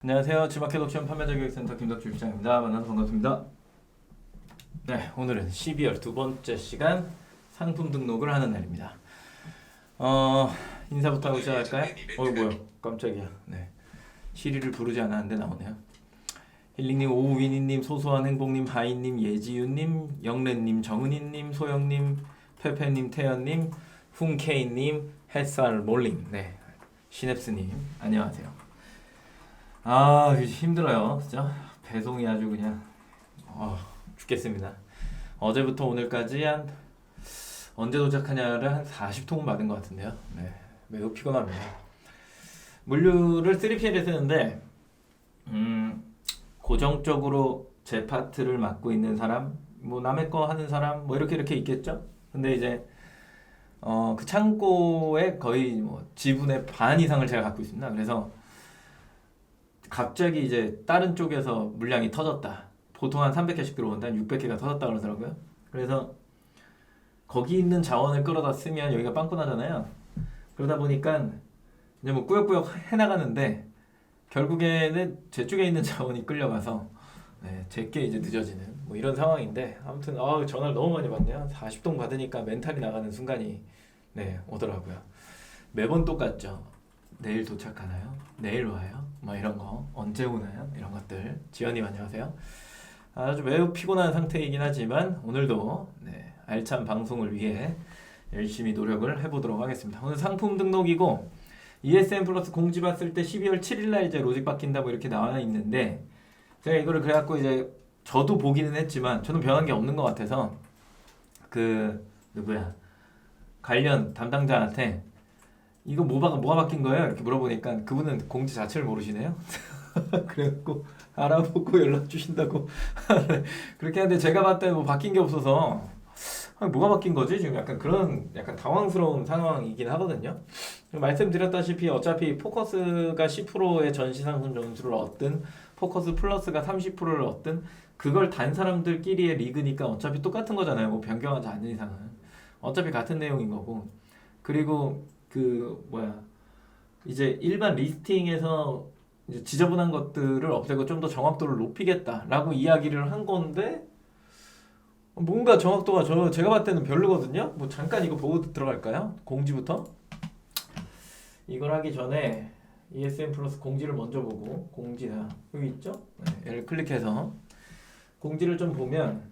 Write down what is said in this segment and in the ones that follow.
안녕하세요. 지마켓 옵션 판매자 교육센터 김덕주 실장입니다. 만나서 반갑습니다. 네, 오늘은 12월 두 번째 시간 상품 등록을 하는 날입니다. 인사부터 하고 시작할까요? 뭐야, 깜짝이야. 네, 시리를 부르지 않았는데 나오네요. 힐링님, 오우위니님, 소소한 행복님, 하이님, 예지윤님, 영래님, 정은희님, 소영님, 페페님, 태연님, 훈케이님, 햇살 몰링, 네, 시냅스님, 안녕하세요. 힘들어요. 진짜 배송이 아주 그냥 죽겠습니다. 어제부터 오늘까지 언제 도착하냐를 한 40통은 받은 것 같은데요. 네, 매우 피곤합니다. 물류를 3PL에 쓰는데 고정적으로 제 파트를 맡고 있는 사람, 뭐 남의 거 하는 사람, 뭐 이렇게 있겠죠. 근데 이제 그 창고에 거의 뭐 지분의 반 이상을 제가 갖고 있습니다. 그래서 갑자기 이제 다른 쪽에서 물량이 터졌다. 보통 한 300개씩 들어온다. 한 600개가 터졌다 그러더라고요. 그래서 거기 있는 자원을 끌어다 쓰면 여기가 빵꾸나잖아요. 그러다 보니까 이제 뭐 꾸역꾸역 해나가는데 결국에는 제 쪽에 있는 자원이 끌려가서 제게 이제 늦어지는 뭐 이런 상황인데, 아무튼 전화를 너무 많이 받네요. 40통 받으니까 멘탈이 나가는 순간이 오더라고요. 매번 똑같죠. 내일 도착하나요? 내일 와요? 뭐 이런 거 언제 오나요? 이런 것들. 지연님 안녕하세요. 아주 매우 피곤한 상태이긴 하지만 오늘도 알찬 방송을 위해 열심히 노력을 해보도록 하겠습니다. 오늘 상품 등록이고 ESN 플러스 공지 봤을 때 12월 7일날 이제 로직 바뀐다 뭐 이렇게 나와 있는데, 제가 이거를 그래갖고 이제 저도 보기는 했지만 저는 변한 게 없는 것 같아서 관련 담당자한테 이거 뭐가 바뀐 거예요? 이렇게 물어보니까 그분은 공지 자체를 모르시네요. 그래갖고 알아보고 연락 주신다고 그렇게 하는데, 제가 봤을 때 뭐 바뀐 게 없어서 뭐가 바뀐 거지? 지금 약간 당황스러운 상황이긴 하거든요. 말씀드렸다시피 어차피 포커스가 10%의 전시상품 점수를 얻든 포커스 플러스가 30%를 얻든 그걸 단 사람들끼리의 리그니까 어차피 똑같은 거잖아요. 뭐 변경하지 않는 이상은 어차피 같은 내용인 거고. 그리고 이제 일반 리스팅에서 이제 지저분한 것들을 없애고 좀 더 정확도를 높이겠다라고 이야기를 한 건데, 뭔가 정확도가 제가 봤을 때는 별로거든요. 뭐 잠깐 이거 보고 들어갈까요? 공지부터. 이걸 하기 전에 ESN 플러스 공지를 먼저 보고, 공지다 여기 있죠? 얘를 클릭해서 공지를 좀 보면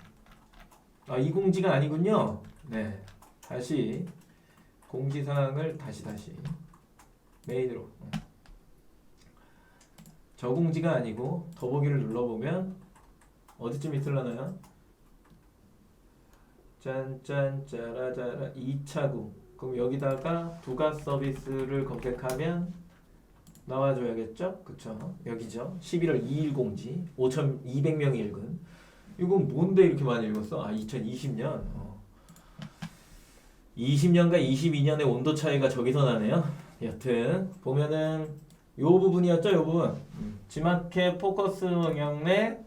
이 공지가 아니군요. 다시 공지사항을 다시 메인으로, 저 공지가 아니고 더보기를 눌러보면 어디쯤 있을라나요? 짠짠짜라짜라 2차구. 그럼 여기다가 부가 서비스를 검색하면 나와줘야겠죠? 그쵸? 여기죠. 11월 2일 공지 5,200명이 읽은. 이건 뭔데 이렇게 많이 읽었어? 2020년 20년과 22년의 온도 차이가 저기서 나네요. 여튼 보면은 요 부분이었죠. 요 부분. 지마켓 포커스 영역 내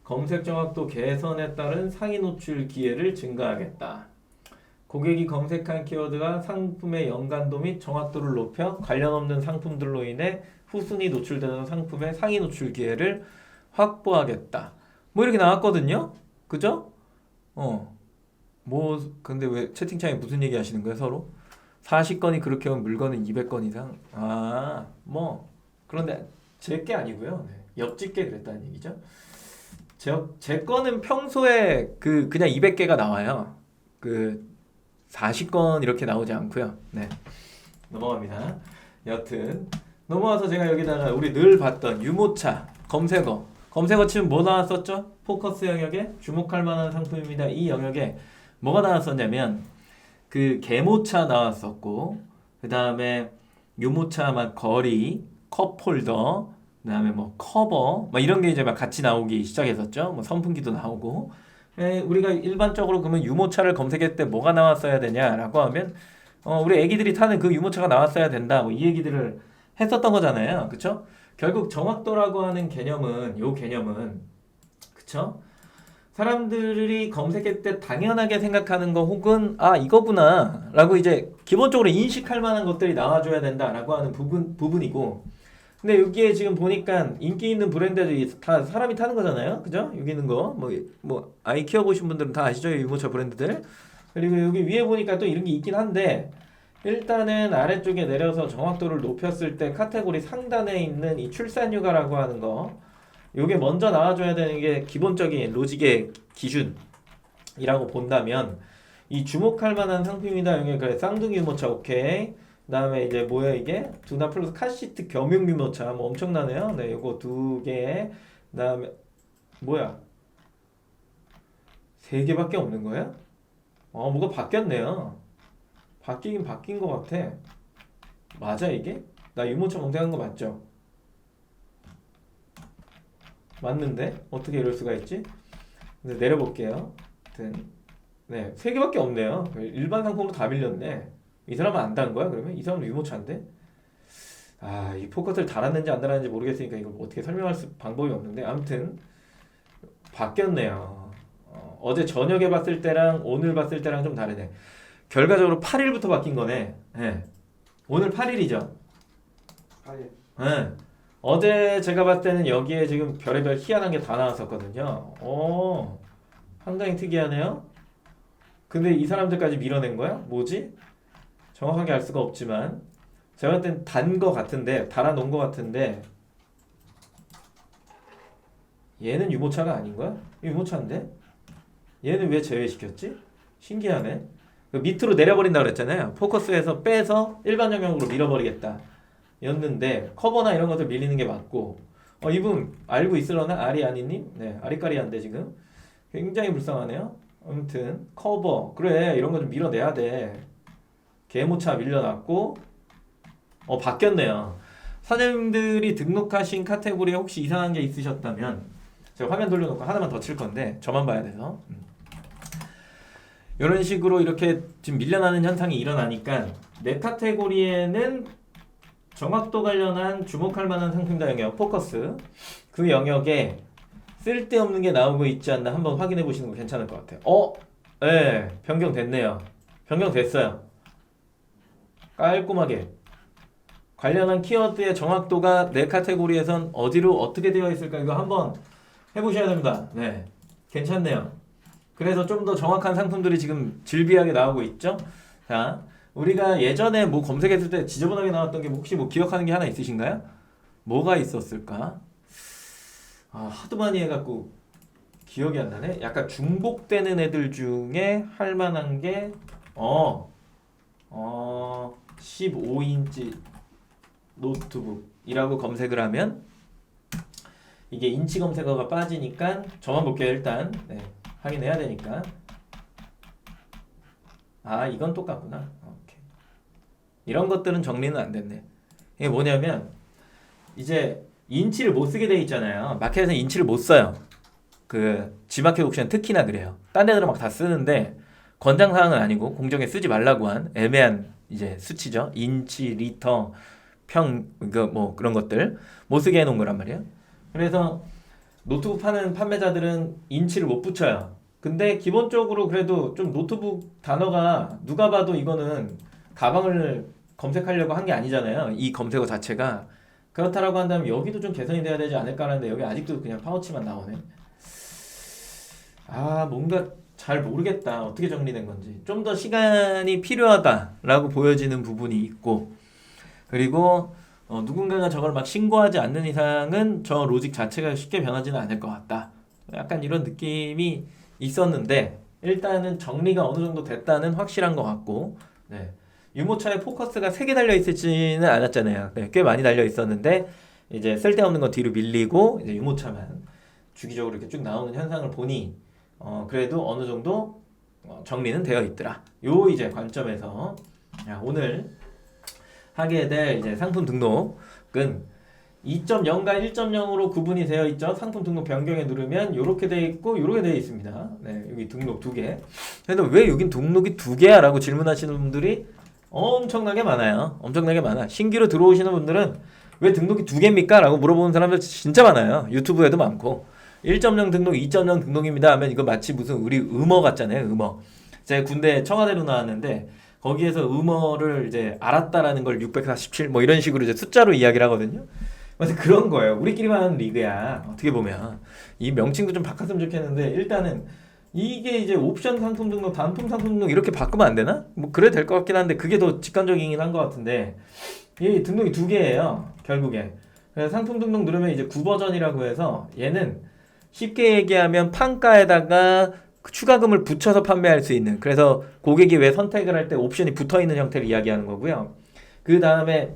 검색 정확도 개선에 따른 상위 노출 기회를 증가하겠다. 고객이 검색한 키워드가 상품의 연관도 및 정확도를 높여 관련 없는 상품들로 인해 후순위 노출되는 상품의 상위 노출 기회를 확보하겠다. 뭐 이렇게 나왔거든요. 그죠? 근데 왜 채팅창에 무슨 얘기 하시는 거예요, 서로? 40건이 그렇게 하면 물건은 200건 이상? 그런데 제 게 아니고요. 옆집 게 그랬다는 얘기죠. 제 거는 평소에 그냥 200개가 나와요. 40건 이렇게 나오지 않고요. 넘어갑니다. 여튼 넘어와서 제가 여기다가 우리 늘 봤던 유모차 검색어 치면 뭐 나왔었죠? 포커스 영역에 주목할 만한 상품입니다. 이 영역에 뭐가 나왔었냐면 개모차 나왔었고, 그 다음에 유모차 막 거리, 컵홀더, 그 다음에 뭐 커버, 막 이런 게 이제 막 같이 나오기 시작했었죠. 뭐 선풍기도 나오고. 우리가 일반적으로 그러면 유모차를 검색할 때 뭐가 나왔어야 되냐라고 하면 우리 애기들이 타는 그 유모차가 나왔어야 된다. 뭐 이 얘기들을 했었던 거잖아요. 그쵸? 결국 정확도라고 하는 개념은 그쵸? 사람들이 검색할 때 당연하게 생각하는 거, 혹은 이거구나 라고 이제 기본적으로 인식할 만한 것들이 나와줘야 된다라고 하는 부분이고, 근데 여기에 지금 보니까 인기 있는 브랜드들이 다 사람이 타는 거잖아요. 그죠? 여기 있는 거. 뭐 아이 키워보신 분들은 다 아시죠? 유모차 브랜드들. 그리고 여기 위에 보니까 또 이런 게 있긴 한데, 일단은 아래쪽에 내려서 정확도를 높였을 때 카테고리 상단에 있는 이 출산휴가라고 하는 거, 요게 먼저 나와줘야 되는 게 기본적인 로직의 기준이라고 본다면, 이 주목할 만한 상품이다. 이게 그래 쌍둥이 유모차 오케이. 그다음에 이제 뭐야 이게 두나 플러스 카시트 겸용 유모차 뭐 엄청나네요. 네, 요거 두 개. 그다음에 뭐야 3개밖에 없는 거야? 뭐가 바뀌었네요. 바뀌긴 바뀐 것 같아. 맞아 이게? 나 유모차 검색한 거 맞죠? 맞는데 어떻게 이럴 수가 있지? 근데 내려볼게요. 하여튼 네, 3개밖에 없네요. 일반 상품으로 다 밀렸네. 이 사람은 안 단 거야? 그러면? 이 사람은 유모차인데? 이 포커스를 달았는지 안 달았는지 모르겠으니까 이거 어떻게 설명할 방법이 없는데 아무튼 바뀌었네요. 어제 저녁에 봤을 때랑 오늘 봤을 때랑 좀 다르네. 결과적으로 8일부터 바뀐 거네. 네. 오늘 8일이죠. 8일. 네. 어제 제가 봤을 때는 여기에 지금 별의별 희한한 게 다 나왔었거든요. 상당히 특이하네요. 근데 이 사람들까지 밀어낸 거야? 뭐지? 정확하게 알 수가 없지만 제가 볼 땐 단 거 같은데 달아놓은 거 같은데 얘는 유모차가 아닌 거야? 유모차인데? 얘는 왜 제외시켰지? 신기하네. 그 밑으로 내려버린다 그랬잖아요. 포커스에서 빼서 일반 영역으로 밀어버리겠다 였는데 커버나 이런 것들 밀리는 게 맞고 이분 알고 있으려나? 아리아니님? 네, 아리까리한데 지금 굉장히 불쌍하네요. 아무튼 커버 그래 이런 거 좀 밀어내야 돼. 개모차 밀려났고 바뀌었네요. 사장님들이 등록하신 카테고리에 혹시 이상한 게 있으셨다면 제가 화면 돌려놓고 하나만 더 칠 건데 저만 봐야 돼서 이런 식으로 이렇게 지금 밀려나는 현상이 일어나니까 내 카테고리에는 정확도 관련한 주목할 만한 상품이다 영역 포커스 그 영역에 쓸데없는 게 나오고 있지 않나 한번 확인해 보시는 거 괜찮을 것 같아요. 네, 변경됐네요. 변경됐어요. 깔끔하게 관련한 키워드의 정확도가 내 카테고리에선 어디로 어떻게 되어 있을까 이거 한번 해보셔야 됩니다. 네, 괜찮네요. 그래서 좀 더 정확한 상품들이 지금 질비하게 나오고 있죠. 자, 우리가 예전에 뭐 검색했을 때 지저분하게 나왔던 게 혹시 뭐 기억하는 게 하나 있으신가요? 뭐가 있었을까? 하도 많이 해갖고 기억이 안 나네. 약간 중복되는 애들 중에 할 만한 게 15인치 노트북이라고 검색을 하면 이게 인치 검색어가 빠지니까 저만 볼게요. 일단 네, 확인해야 되니까 이건 똑같구나. 오케이. 이런 것들은 정리는 안 됐네. 이게 뭐냐면 이제 인치를 못 쓰게 돼 있잖아요. 마켓에서 인치를 못 써요. 그 G마켓 옥션 특히나 그래요. 딴 데들은 막 다 쓰는데 권장사항은 아니고 공정에 쓰지 말라고 한 애매한 이제 수치죠. 인치, 리터, 뭐 그런 것들 못 쓰게 해놓은 거란 말이에요. 그래서 노트북 파는 판매자들은 인치를 못 붙여요. 근데 기본적으로 그래도 좀 노트북 단어가 누가 봐도 이거는 가방을 검색하려고 한 게 아니잖아요. 이 검색어 자체가. 그렇다라고 한다면 여기도 좀 개선이 돼야 되지 않을까라는데 여기 아직도 그냥 파우치만 나오네. 뭔가 잘 모르겠다. 어떻게 정리된 건지. 좀 더 시간이 필요하다라고 보여지는 부분이 있고 그리고 누군가가 저걸 막 신고하지 않는 이상은 저 로직 자체가 쉽게 변하지는 않을 것 같다. 약간 이런 느낌이 있었는데 일단은 정리가 어느 정도 됐다는 확실한 것 같고 네. 유모차에 포커스가 3개 달려 있을지는 않았잖아요. 네, 꽤 많이 달려 있었는데 이제 쓸데없는 건 뒤로 밀리고 이제 유모차만 주기적으로 이렇게 쭉 나오는 현상을 보니 그래도 어느 정도 정리는 되어 있더라. 요 이제 관점에서 오늘 하게 될 이제 상품 등록은 2.0과 1.0으로 구분이 되어 있죠. 상품 등록 변경에 누르면 이렇게 되어 있고 이렇게 되어 있습니다. 네, 여기 등록 2개. 그래도 왜 여긴 등록이 2개야? 라고 질문하시는 분들이 엄청나게 많아요. 엄청나게 많아. 신규로 들어오시는 분들은 왜 등록이 2개입니까? 라고 물어보는 사람들 진짜 많아요. 유튜브에도 많고 1.0 등록, 2.0 등록입니다 하면 이거 마치 무슨 우리 음어 같잖아요. 음어. 제가 군대 청와대로 나왔는데 거기에서 음어를 이제 알았다라는 걸 647 뭐 이런 식으로 이제 숫자로 이야기를 하거든요. 맞아, 그런 거예요. 우리끼리만 하는 리그야. 어떻게 보면 이 명칭도 좀 바꿨으면 좋겠는데 일단은 이게 이제 옵션 상품 등록, 단품 상품 등록 이렇게 바꾸면 안 되나? 뭐 그래도 될 것 같긴 한데 그게 더 직관적이긴 한 것 같은데 이 등록이 두 개예요. 결국에. 그래서 상품 등록 누르면 이제 9버전이라고 해서 얘는 쉽게 얘기하면 판가에다가 추가금을 붙여서 판매할 수 있는, 그래서 고객이 왜 선택을 할 때 옵션이 붙어 있는 형태를 이야기하는 거고요. 그 다음에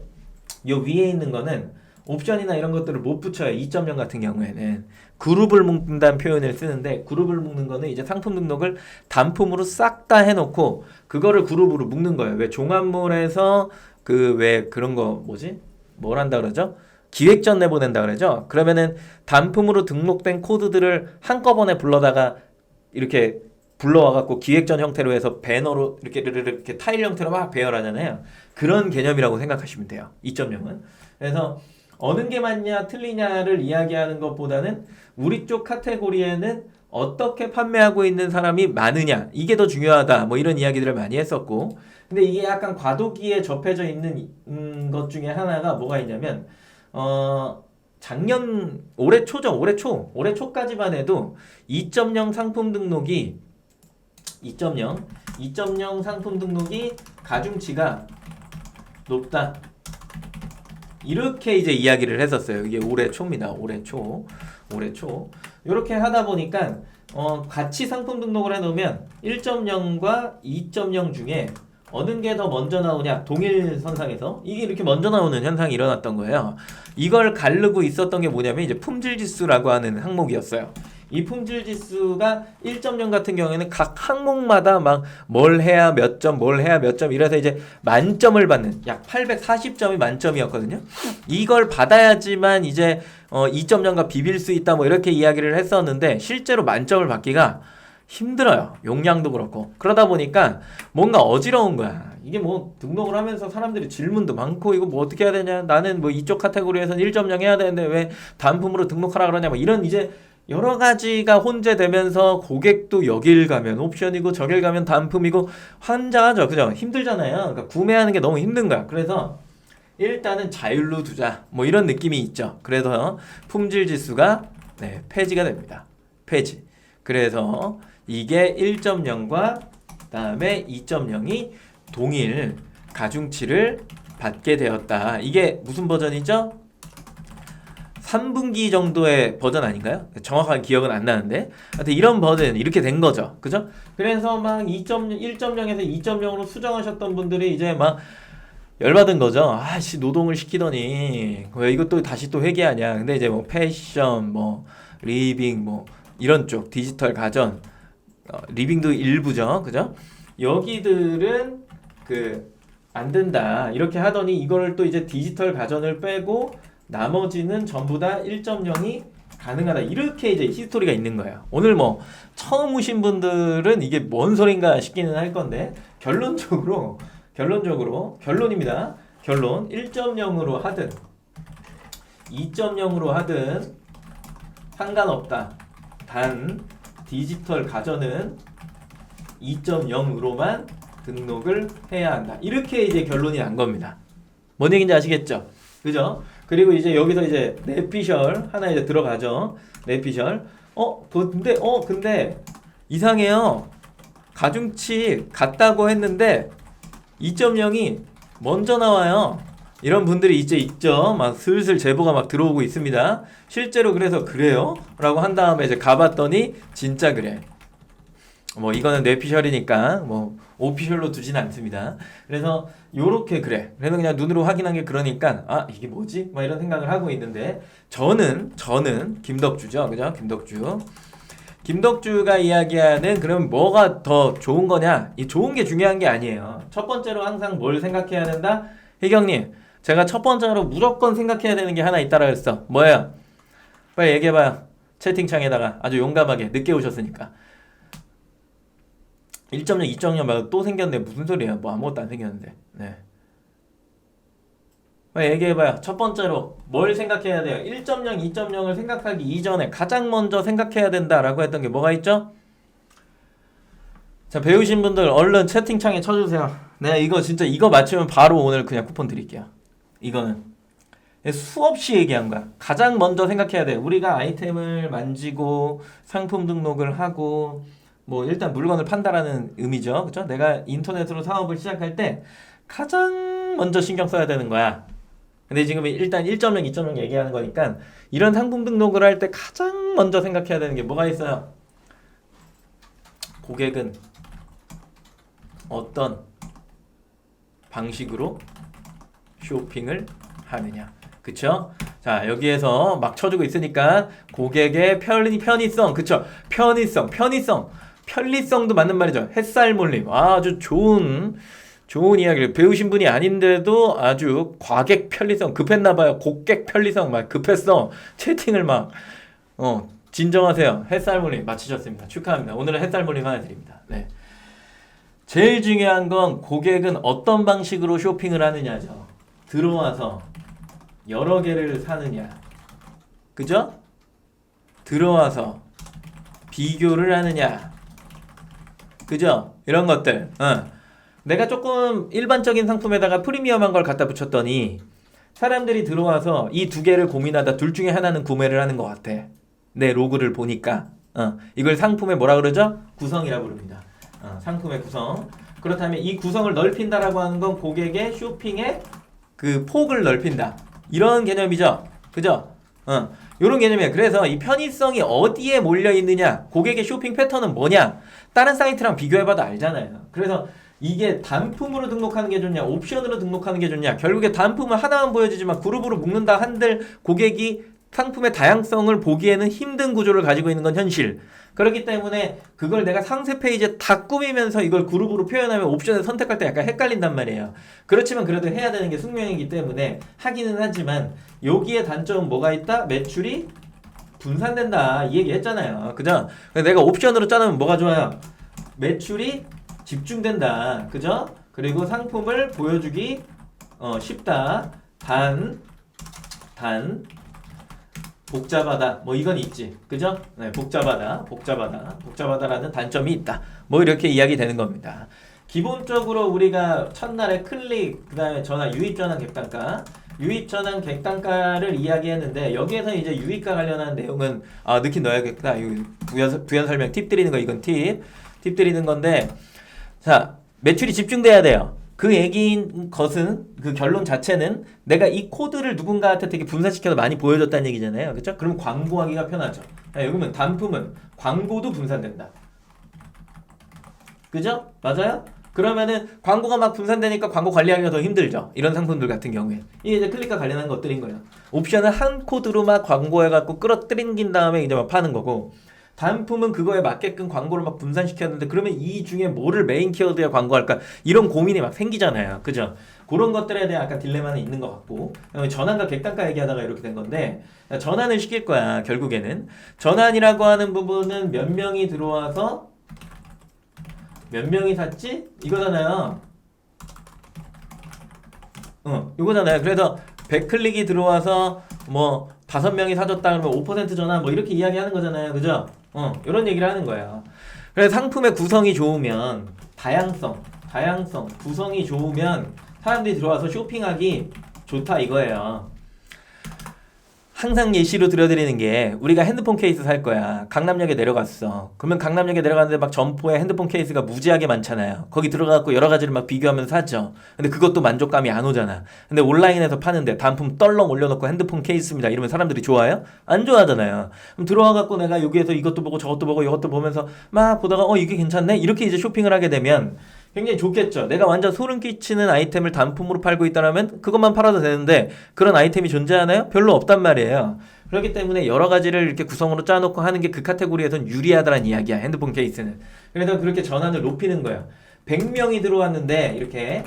요 위에 있는 거는 옵션이나 이런 것들을 못 붙여요. 2.0 같은 경우에는 그룹을 묶는다는 표현을 쓰는데, 그룹을 묶는 거는 이제 상품 등록을 단품으로 싹 다 해놓고 그거를 그룹으로 묶는 거예요. 왜 종합몰에서 그 왜 그런 거 뭐지? 뭘 한다 그러죠? 기획전 내보낸다 그러죠? 그러면은 단품으로 등록된 코드들을 한꺼번에 불러다가 이렇게 불러와갖고 기획전 형태로 해서 배너로 이렇게 타일 형태로 막 배열하잖아요. 그런 개념이라고 생각하시면 돼요. 2.0은. 그래서 어느 게 맞냐 틀리냐를 이야기하는 것보다는 우리 쪽 카테고리에는 어떻게 판매하고 있는 사람이 많으냐, 이게 더 중요하다, 뭐 이런 이야기들을 많이 했었고, 근데 이게 약간 과도기에 접해져 있는 것 중에 하나가 뭐가 있냐면 작년 올해 초죠. 올해 초까지만 해도 2.0 상품 등록이 2.0 상품 등록이 가중치가 높다, 이렇게 이제 이야기를 했었어요. 이게 올해 초입니다. 올해 초. 이렇게 하다 보니까 같이 상품 등록을 해놓으면 1.0과 2.0 중에 어느 게 더 먼저 나오냐, 동일선상에서 이게 이렇게 먼저 나오는 현상이 일어났던 거예요. 이걸 가르고 있었던 게 뭐냐면 이제 품질지수라고 하는 항목이었어요. 이 품질지수가 1.0 같은 경우에는 각 항목마다 막 뭘 해야 몇 점, 뭘 해야 몇 점, 이래서 이제 만점을 받는, 약 840점이 만점이었거든요. 이걸 받아야지만 이제 2.0과 비빌 수 있다, 뭐 이렇게 이야기를 했었는데 실제로 만점을 받기가 힘들어요. 용량도 그렇고. 그러다 보니까 뭔가 어지러운 거야. 이게 뭐 등록을 하면서 사람들이 질문도 많고, 이거 뭐 어떻게 해야 되냐, 나는 뭐 이쪽 카테고리에서는 1.0 해야 되는데 왜 단품으로 등록하라 그러냐, 뭐 이런 이제 여러 가지가 혼재되면서 고객도 여길 가면 옵션이고 저길 가면 단품이고 환장하죠. 그죠? 힘들잖아요. 그러니까 구매하는 게 너무 힘든 거야. 그래서 일단은 자율로 두자, 뭐 이런 느낌이 있죠. 그래서 품질 지수가 폐지가 됩니다. 폐지. 그래서 이게 1.0과 그다음에 2.0이 동일 가중치를 받게 되었다. 이게 무슨 버전이죠? 3분기 정도의 버전 아닌가요? 정확한 기억은 안 나는데 하여튼 이런 버전, 이렇게 된 거죠. 그죠? 그래서 막 1.0에서 2.0으로 수정하셨던 분들이 이제 막 열받은 거죠. 아씨, 노동을 시키더니 왜 이것도 다시 또 회계하냐. 근데 이제 뭐 패션, 뭐 리빙, 뭐 이런 쪽 디지털 가전, 리빙도 일부죠. 그죠? 여기들은 안 된다 이렇게 하더니 이거를 또 이제 디지털 가전을 빼고 나머지는 전부 다 1.0이 가능하다, 이렇게 이제 히스토리가 있는 거예요. 오늘 뭐 처음 오신 분들은 이게 뭔 소린가 싶기는 할 건데, 결론입니다. 결론 1.0으로 하든 2.0으로 하든 상관없다. 단 디지털 가전은 2.0으로만 등록을 해야 한다. 이렇게 이제 결론이 난 겁니다. 뭔 얘기인지 아시겠죠? 그죠? 그리고 이제 여기서 이제 뇌피셜 하나 이제 들어가죠. 뇌피셜. 근데 이상해요. 가중치 같다고 했는데 2.0이 먼저 나와요. 이런 분들이 이제 있죠. 막 슬슬 제보가 막 들어오고 있습니다. 실제로 그래서 그래요? 라고 한 다음에 이제 가봤더니 진짜 그래. 뭐 이거는 뇌피셜이니까 뭐 오피셜로 두진 않습니다. 그래서 요렇게 그래. 그래서 그냥 눈으로 확인한 게 그러니까 아, 이게 뭐지? 막 이런 생각을 하고 있는데 저는 김덕주죠. 그죠? 김덕주가 이야기하는 그럼 뭐가 더 좋은 거냐? 이 좋은 게 중요한 게 아니에요. 첫 번째로 항상 뭘 생각해야 된다? 혜경님, 제가 첫 번째로 무조건 생각해야 되는 게 하나 있다라 했어. 뭐예요? 빨리 얘기해봐요. 채팅창에다가 아주 용감하게, 늦게 오셨으니까. 1.0, 2.0 말고 또 생겼는데 무슨 소리야? 뭐 아무것도 안 생겼는데. 네. 빨리 얘기해봐요. 첫 번째로 뭘 생각해야 돼요? 1.0, 2.0을 생각하기 이전에 가장 먼저 생각해야 된다라고 했던 게 뭐가 있죠? 자, 배우신 분들 얼른 채팅창에 쳐주세요. 네, 이거 진짜 이거 맞추면 바로 오늘 그냥 쿠폰 드릴게요. 이거는 수없이 얘기한 거야. 가장 먼저 생각해야 돼. 우리가 아이템을 만지고 상품 등록을 하고 뭐 일단 물건을 판다라는 의미죠. 그렇죠? 내가 인터넷으로 사업을 시작할 때 가장 먼저 신경 써야 되는 거야. 근데 지금 일단 1.0, 2.0 얘기하는 거니까 이런 상품 등록을 할 때 가장 먼저 생각해야 되는 게 뭐가 있어요? 고객은 어떤 방식으로 쇼핑을 하느냐. 그쵸? 자, 여기에서 막 쳐주고 있으니까 고객의 편의성, 그쵸? 편리성도 맞는 말이죠. 햇살 몰림. 아주 좋은 이야기를 배우신 분이 아닌데도 아주 과객 편리성 급했나봐요. 고객 편리성 막 급했어. 채팅을 막 진정하세요. 햇살 몰림 맞히셨습니다. 축하합니다. 오늘은 햇살 몰림 하나 드립니다. 네. 제일 중요한 건 고객은 어떤 방식으로 쇼핑을 하느냐죠. 들어와서 여러 개를 사느냐. 그죠? 들어와서 비교를 하느냐. 그죠? 이런 것들. 내가 조금 일반적인 상품에다가 프리미엄한 걸 갖다 붙였더니 사람들이 들어와서 이 두 개를 고민하다 둘 중에 하나는 구매를 하는 것 같아. 내 로그를 보니까. 이걸 상품의 뭐라 그러죠? 구성이라 부릅니다. 상품의 구성. 그렇다면 이 구성을 넓힌다라고 하는 건 고객의 쇼핑의 그 폭을 넓힌다. 이런 개념이죠. 그죠? 이런 개념이에요. 그래서 이 편의성이 어디에 몰려 있느냐, 고객의 쇼핑 패턴은 뭐냐, 다른 사이트랑 비교해봐도 알잖아요. 그래서 이게 단품으로 등록하는 게 좋냐, 옵션으로 등록하는 게 좋냐, 결국에 단품은 하나만 보여주지만 그룹으로 묶는다 한들 고객이 상품의 다양성을 보기에는 힘든 구조를 가지고 있는 건 현실. 그렇기 때문에 그걸 내가 상세 페이지에 다 꾸미면서 이걸 그룹으로 표현하면 옵션을 선택할 때 약간 헷갈린단 말이에요. 그렇지만 그래도 해야 되는 게 숙명이기 때문에 하기는 하지만 여기에 단점은 뭐가 있다? 매출이 분산된다 이 얘기 했잖아요. 그죠? 내가 옵션으로 짜놓으면 뭐가 좋아요? 매출이 집중된다. 그죠? 그리고 상품을 보여주기 쉽다. 단 복잡하다. 뭐 이건 있지. 그죠? 네, 복잡하다라는 단점이 있다. 뭐 이렇게 이야기 되는 겁니다. 기본적으로 우리가 첫날에 클릭, 그 다음에 전환, 유입전환, 객단가, 유입전환, 객단가를 이야기했는데 여기에서 이제 유입과 관련한 내용은 넣긴 넣어야겠다. 부연 설명 팁 드리는 거 이건 팁 드리는 건데 자, 매출이 집중돼야 돼요. 그 얘기인 것은 그 결론 자체는 내가 이 코드를 누군가한테 되게 분산시켜서 많이 보여줬다는 얘기잖아요. 그렇죠? 그럼 광고하기가 편하죠. 여기 보면 단품은 광고도 분산된다. 그죠? 맞아요? 그러면은 광고가 막 분산되니까 광고 관리하기가 더 힘들죠. 이런 상품들 같은 경우에. 이게 이제 클릭과 관련한 것들인 거예요. 옵션을 한 코드로 막 광고해갖고 끌어들인 다음에 이제 막 파는 거고 단품은 그거에 맞게끔 광고를 막 분산시켰는데 그러면 이 중에 뭐를 메인 키워드에 광고할까? 이런 고민이 막 생기잖아요. 그죠? 그런 것들에 대한 약간 딜레마는 있는 것 같고 전환과 객단가 얘기하다가 이렇게 된 건데 전환을 시킬 거야. 결국에는 전환이라고 하는 부분은 몇 명이 들어와서 몇 명이 샀지? 이거잖아요. 이거잖아요. 그래서 100클릭이 들어와서 뭐 5명이 사줬다 그러면 5% 전환 뭐 이렇게 이야기하는 거잖아요. 그죠? 이런 얘기를 하는 거예요. 그래서 상품의 구성이 좋으면 다양성, 구성이 좋으면 사람들이 들어와서 쇼핑하기 좋다 이거예요. 항상 예시로 들려드리는 게 우리가 핸드폰 케이스 살 거야. 강남역에 내려갔어. 그러면 강남역에 내려갔는데 막 점포에 핸드폰 케이스가 무지하게 많잖아요. 거기 들어가고 여러 가지를 막 비교하면서 사죠. 근데 그것도 만족감이 안 오잖아. 근데 온라인에서 파는데 단품 떨렁 올려놓고 핸드폰 케이스입니다. 이러면 사람들이 좋아해요? 안 좋아하잖아요. 그럼 들어와갖고 내가 여기에서 이것도 보고 저것도 보고 이것도 보면서 막 보다가 이게 괜찮네? 이렇게 이제 쇼핑을 하게 되면 굉장히 좋겠죠. 내가 완전 소름 끼치는 아이템을 단품으로 팔고 있다면 그것만 팔아도 되는데 그런 아이템이 존재하나요? 별로 없단 말이에요. 그렇기 때문에 여러 가지를 이렇게 구성으로 짜놓고 하는 게 그 카테고리에선 유리하다는 이야기야. 핸드폰 케이스는. 그래서 그렇게 전환을 높이는 거예요. 100명이 들어왔는데 이렇게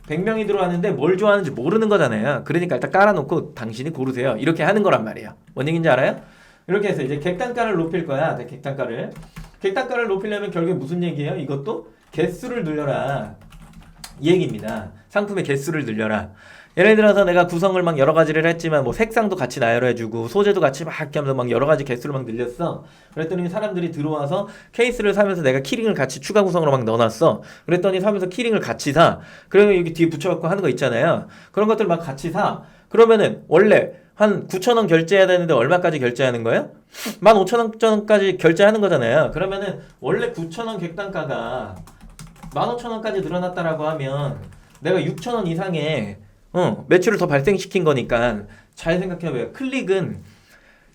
100명이 들어왔는데 뭘 좋아하는지 모르는 거잖아요. 그러니까 일단 깔아놓고 당신이 고르세요. 이렇게 하는 거란 말이에요. 뭔 얘기인지 알아요? 이렇게 해서 이제 객단가를 높일 거야. 객단가를 높이려면 결국에 무슨 얘기예요? 이것도 개수를 늘려라 이 얘기입니다. 상품의 개수를 늘려라. 예를 들어서 내가 구성을 막 여러 가지를 했지만 뭐 색상도 같이 나열해주고 소재도 같이 막 이렇게 하면서 막 여러 가지 개수를 막 늘렸어. 그랬더니 사람들이 들어와서 케이스를 사면서 내가 키링을 같이 추가 구성으로 막 넣어놨어. 그랬더니 사면서 키링을 같이 사. 그러면 여기 뒤에 붙여갖고 하는 거 있잖아요. 그런 것들 막 같이 사. 그러면은 원래 한 9,000원 결제해야 되는데 얼마까지 결제하는 거예요? 15,000원까지 결제하는 거잖아요. 그러면은 원래 9,000원 객단가가 15,000원까지 늘어났다라고 하면 내가 6,000원 이상의 매출을 더 발생시킨 거니까 잘 생각해봐요. 클릭은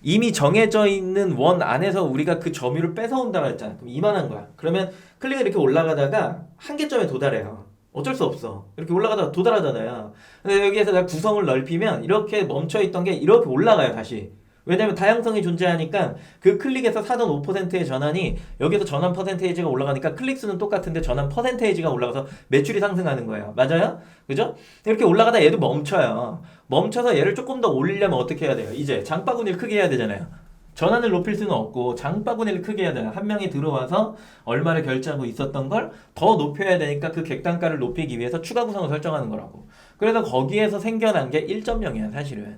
이미 정해져 있는 원 안에서 우리가 그 점유를 뺏어온다고 했잖아. 그럼 이만한 거야. 그러면 클릭이 이렇게 올라가다가 한계점에 도달해요. 어쩔 수 없어. 이렇게 올라가다가 도달하잖아요. 근데 여기에서 내가 구성을 넓히면 이렇게 멈춰있던 게 이렇게 올라가요, 다시. 왜냐면 다양성이 존재하니까 그 클릭에서 사던 5%의 전환이 여기서 전환 퍼센테이지가 올라가니까 클릭 수는 똑같은데 전환 퍼센테이지가 올라가서 매출이 상승하는 거예요. 맞아요? 그죠? 이렇게 올라가다 얘도 멈춰요. 멈춰서 얘를 조금 더 올리려면 어떻게 해야 돼요? 이제 장바구니를 크게 해야 되잖아요. 전환을 높일 수는 없고 장바구니를 크게 해야 돼요. 한 명이 들어와서 얼마를 결제하고 있었던 걸 더 높여야 되니까 그 객단가를 높이기 위해서 추가 구성을 설정하는 거라고. 그래서 거기에서 생겨난 게 1.0이야 사실은.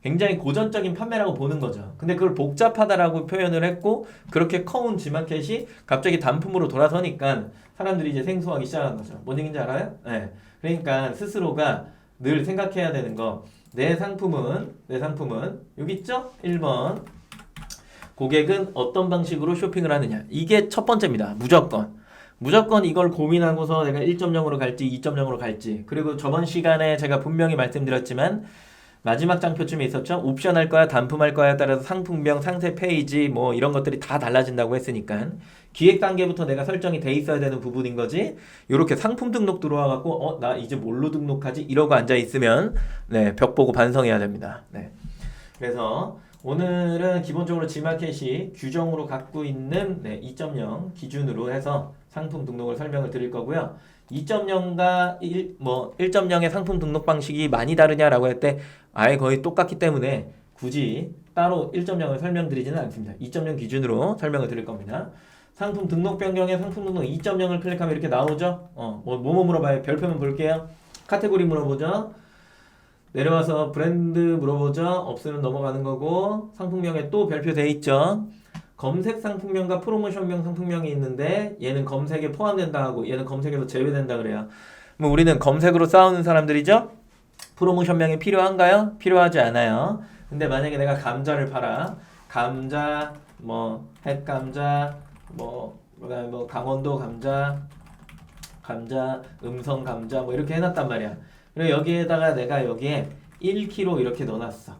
굉장히 고전적인 판매라고 보는 거죠. 근데 그걸 복잡하다라고 표현을 했고 그렇게 커온 G마켓이 갑자기 단품으로 돌아서니까 사람들이 이제 생소하기 시작한 거죠. 뭔 얘기인지 알아요? 네. 그러니까 스스로가 늘 생각해야 되는 거, 내 상품은 여기 있죠? 1번 고객은 어떤 방식으로 쇼핑을 하느냐. 이게 첫 번째입니다. 무조건 이걸 고민하고서 내가 1.0으로 갈지 2.0으로 갈지. 그리고 저번 시간에 제가 분명히 말씀드렸지만 마지막 장표쯤에 있었죠. 옵션할 거야 단품할 거야에 따라서 상품명 상세 페이지 뭐 이런 것들이 다 달라진다고 했으니까 기획 단계부터 내가 설정이 돼 있어야 되는 부분인 거지. 요렇게 상품 등록 들어와 갖고 나 이제 뭘로 등록하지 이러고 앉아 있으면 네, 벽 보고 반성해야 됩니다. 네. 그래서 오늘은 기본적으로 G마켓이 규정으로 갖고 있는 2.0 기준으로 해서 상품 등록을 설명을 드릴 거고요. 2.0과 1.0의 상품 등록 방식이 많이 다르냐라고 할 때 아예 거의 똑같기 때문에 굳이 따로 1.0을 설명드리지는 않습니다. 2.0 기준으로 설명을 드릴 겁니다. 상품 등록 변경에 상품 등록 2.0을 클릭하면 이렇게 나오죠. 뭐 물어봐요? 별표만 볼게요. 카테고리 물어보죠. 내려와서 브랜드 물어보죠. 없으면 넘어가는 거고 상품명에 또 별표 돼 있죠. 검색 상품명과 프로모션명 상품명이 있는데 얘는 검색에 포함된다 하고 얘는 검색에서 제외된다 그래요. 뭐 우리는 검색으로 싸우는 사람들이죠. 프로모션명이 필요한가요? 필요하지 않아요. 근데 만약에 내가 감자를 팔아. 감자, 핵감자, 그다음에 강원도 감자, 음성 감자 이렇게 해놨단 말이야. 그리고 여기에다가 내가 여기에 1kg 이렇게 넣어놨어.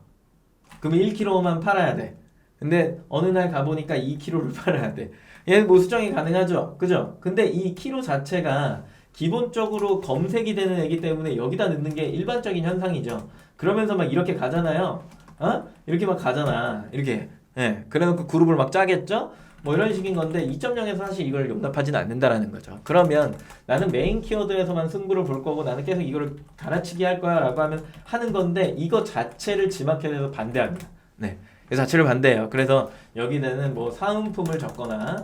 그러면 1kg만 팔아야 돼. 근데 어느 날 가보니까 2kg를 팔아야 돼. 얘는 뭐 수정이 가능하죠? 그죠? 근데 이 키로 자체가 기본적으로 검색이 되는 애기 때문에 여기다 넣는 게 일반적인 현상이죠. 그러면서 막 이렇게 가잖아요. 이렇게 막 가잖아. 이렇게. 예. 그래놓고 그룹을 막 짜겠죠? 뭐 이런 식인 건데 2.0에서 사실 이걸 용납하지는 않는다라는 거죠. 그러면 나는 메인 키워드에서만 승부를 볼 거고 나는 계속 이거를 갈아치기 할 거야 라고 하는 건데 이거 자체를 G마켓에서 반대합니다. 네. 이 자체를 반대해요. 그래서 여기는 뭐 사은품을 적거나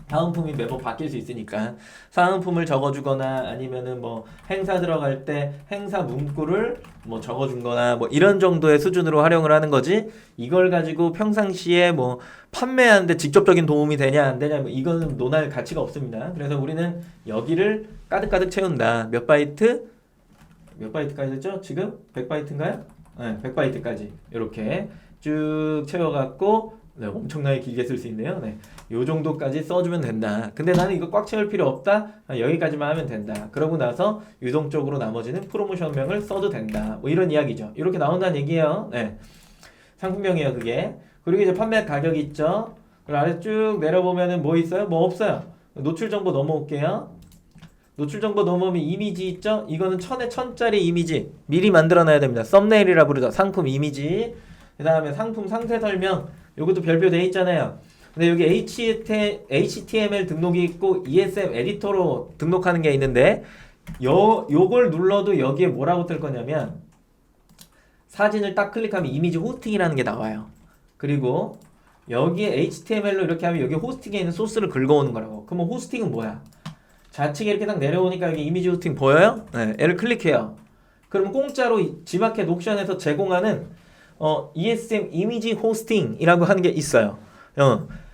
사은품이 매번 바뀔 수 있으니까 사은품을 적어주거나 아니면은 뭐 행사 들어갈 때 행사 문구를 뭐 적어준거나 뭐 이런 정도의 수준으로 활용을 하는 거지. 이걸 가지고 평상시에 뭐 판매하는데 직접적인 도움이 되냐 안 되냐 뭐 이거는 논할 가치가 없습니다. 그래서 우리는 여기를 가득가득 채운다. 몇 바이트까지 됐죠? 지금 100바이트인가요? 네, 100바이트까지 이렇게 쭉 채워갖고 엄청나게 길게 쓸 수 있네요. 네, 요 정도까지 써주면 된다. 근데 나는 이거 꽉 채울 필요 없다. 여기까지만 하면 된다. 그러고 나서 유동적으로 나머지는 프로모션명을 써도 된다. 뭐 이런 이야기죠. 이렇게 나온다는 얘기예요. 네, 상품명이에요 그게. 그리고 이제 판매 가격이 있죠. 그리고 아래 쭉 내려보면은 뭐 있어요? 뭐 없어요. 노출 정보 넘어올게요. 노출 정보 넘어오면 이미지 있죠? 이거는 1000짜리 이미지 미리 만들어놔야 됩니다. 썸네일이라 부르죠. 상품 이미지. 그 다음에 상품 상세 설명. 요것도 별표 돼 있잖아요. 근데 여기 HTML 등록이 있고 ESM 에디터로 등록하는 게 있는데 요걸 눌러도 여기에 뭐라고 뜰 거냐면 사진을 딱 클릭하면 이미지 호스팅이라는 게 나와요. 그리고 여기에 HTML로 이렇게 하면 여기 호스팅에 있는 소스를 긁어오는 거라고. 그러면 호스팅은 뭐야? 좌측에 이렇게 딱 내려오니까 여기 이미지 호스팅 보여요? 네, 얘를 클릭해요. 그러면 공짜로 G마켓 옥션에서 제공하는 ESM 이미지 호스팅이라고 하는 게 있어요.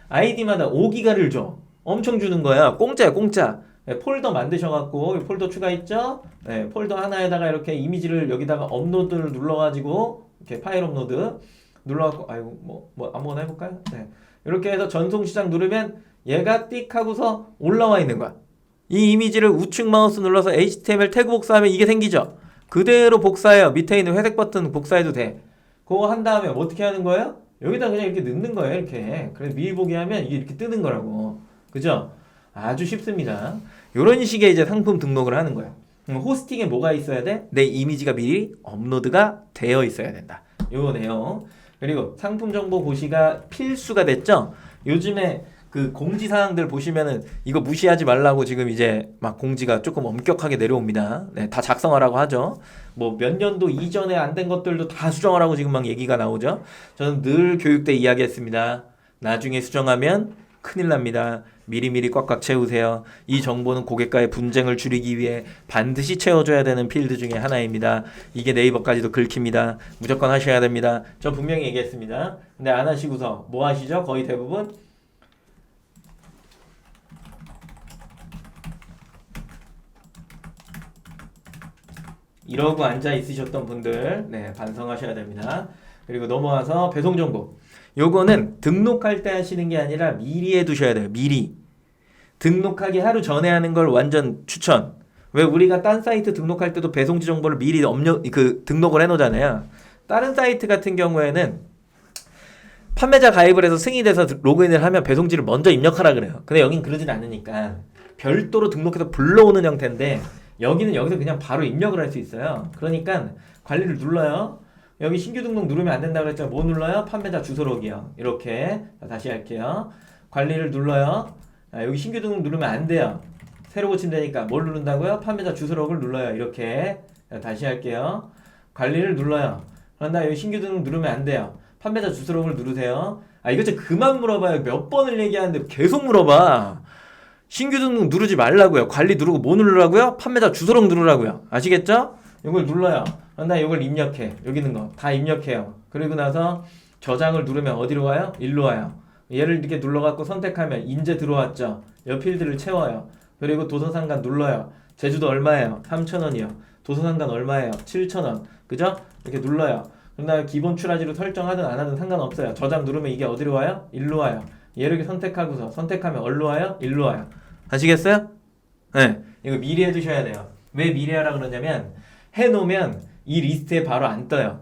아이디마다 5기가를 줘. 엄청 주는 거야. 공짜야 공짜. 네, 폴더 만드셔갖고 폴더 추가했죠? 네, 폴더 하나에다가 이렇게 이미지를 여기다가 업로드를 눌러가지고 이렇게 파일 업로드 눌러갖고 아이고 뭐 아무거나 해볼까요? 네, 이렇게 해서 전송 시작 누르면 얘가 띡 하고서 올라와 있는 거야. 이 이미지를 우측 마우스 눌러서 HTML 태그 복사하면 이게 생기죠? 그대로 복사해요. 밑에 있는 회색 버튼 복사해도 돼. 그거 한 다음에 뭐 어떻게 하는 거예요? 여기다 그냥 이렇게 넣는 거예요. 이렇게. 그래서 미리 보기 하면 이게 이렇게 뜨는 거라고. 그죠? 아주 쉽습니다. 이런 식의 이제 상품 등록을 하는 거예요. 호스팅에 뭐가 있어야 돼? 내 이미지가 미리 업로드가 되어 있어야 된다. 요 내용. 그리고 상품 정보 고시가 필수가 됐죠? 요즘에 그 공지 사항들 보시면은 이거 무시하지 말라고 지금 이제 막 공지가 조금 엄격하게 내려옵니다. 네, 다 작성하라고 하죠. 뭐 몇 년도 이전에 안 된 것들도 다 수정하라고 지금 막 얘기가 나오죠. 저는 늘 교육 때 이야기했습니다. 나중에 수정하면 큰일 납니다. 미리미리 꽉꽉 채우세요. 이 정보는 고객과의 분쟁을 줄이기 위해 반드시 채워줘야 되는 필드 중에 하나입니다. 이게 네이버까지도 긁힙니다. 무조건 하셔야 됩니다. 저 분명히 얘기했습니다. 근데 안 하시고서 뭐 하시죠? 거의 대부분 이러고 앉아 있으셨던 분들, 네, 반성하셔야 됩니다. 그리고 넘어와서 배송 정보. 요거는 등록할 때 하시는 게 아니라 미리 해두셔야 돼요. 미리. 등록하기 하루 전에 하는 걸 완전 추천. 왜 우리가 딴 사이트 등록할 때도 배송지 정보를 미리 등록을 해놓잖아요. 다른 사이트 같은 경우에는 판매자 가입을 해서 승인돼서 로그인을 하면 배송지를 먼저 입력하라 그래요. 근데 여긴 그러진 않으니까 별도로 등록해서 불러오는 형태인데 여기는 여기서 그냥 바로 입력을 할 수 있어요. 그러니까 관리를 눌러요. 여기 신규 등록 누르면 안 된다고 그랬죠. 뭐 눌러요? 판매자 주소록이요. 이렇게. 다시 할게요. 관리를 눌러요. 여기 신규 등록 누르면 안 돼요. 새로 고친다니까 뭘 누른다고요? 판매자 주소록을 눌러요. 이렇게. 다시 할게요. 관리를 눌러요. 그런다 여기 신규 등록 누르면 안 돼요. 판매자 주소록을 누르세요. 이거 좀 그만 물어봐요. 몇 번을 얘기하는데 계속 물어봐. 신규 등록 누르지 말라고요. 관리 누르고 뭐 누르라고요? 판매자 주소록 누르라고요. 아시겠죠? 이걸 눌러요. 그런다 이걸 입력해. 여기 있는 거 다 입력해요. 그리고 나서 저장을 누르면 어디로 와요? 일로 와요. 얘를 이렇게 눌러갖고 선택하면 인제 들어왔죠. 이 필드를 채워요. 그리고 도서상관 눌러요. 제주도 얼마예요? 3,000원이요. 도서상관 얼마예요? 7,000원. 그죠? 이렇게 눌러요. 그다음에 기본 출하지로 설정하든 안 하든 상관없어요. 저장 누르면 이게 어디로 와요? 일로 와요. 얘를 이렇게 선택하고서 선택하면 어디로 와요? 일로 와요. 아시겠어요? 네. 이거 미리 해두셔야 돼요. 왜 미리 하라 그러냐면 해놓으면 이 리스트에 바로 안 떠요.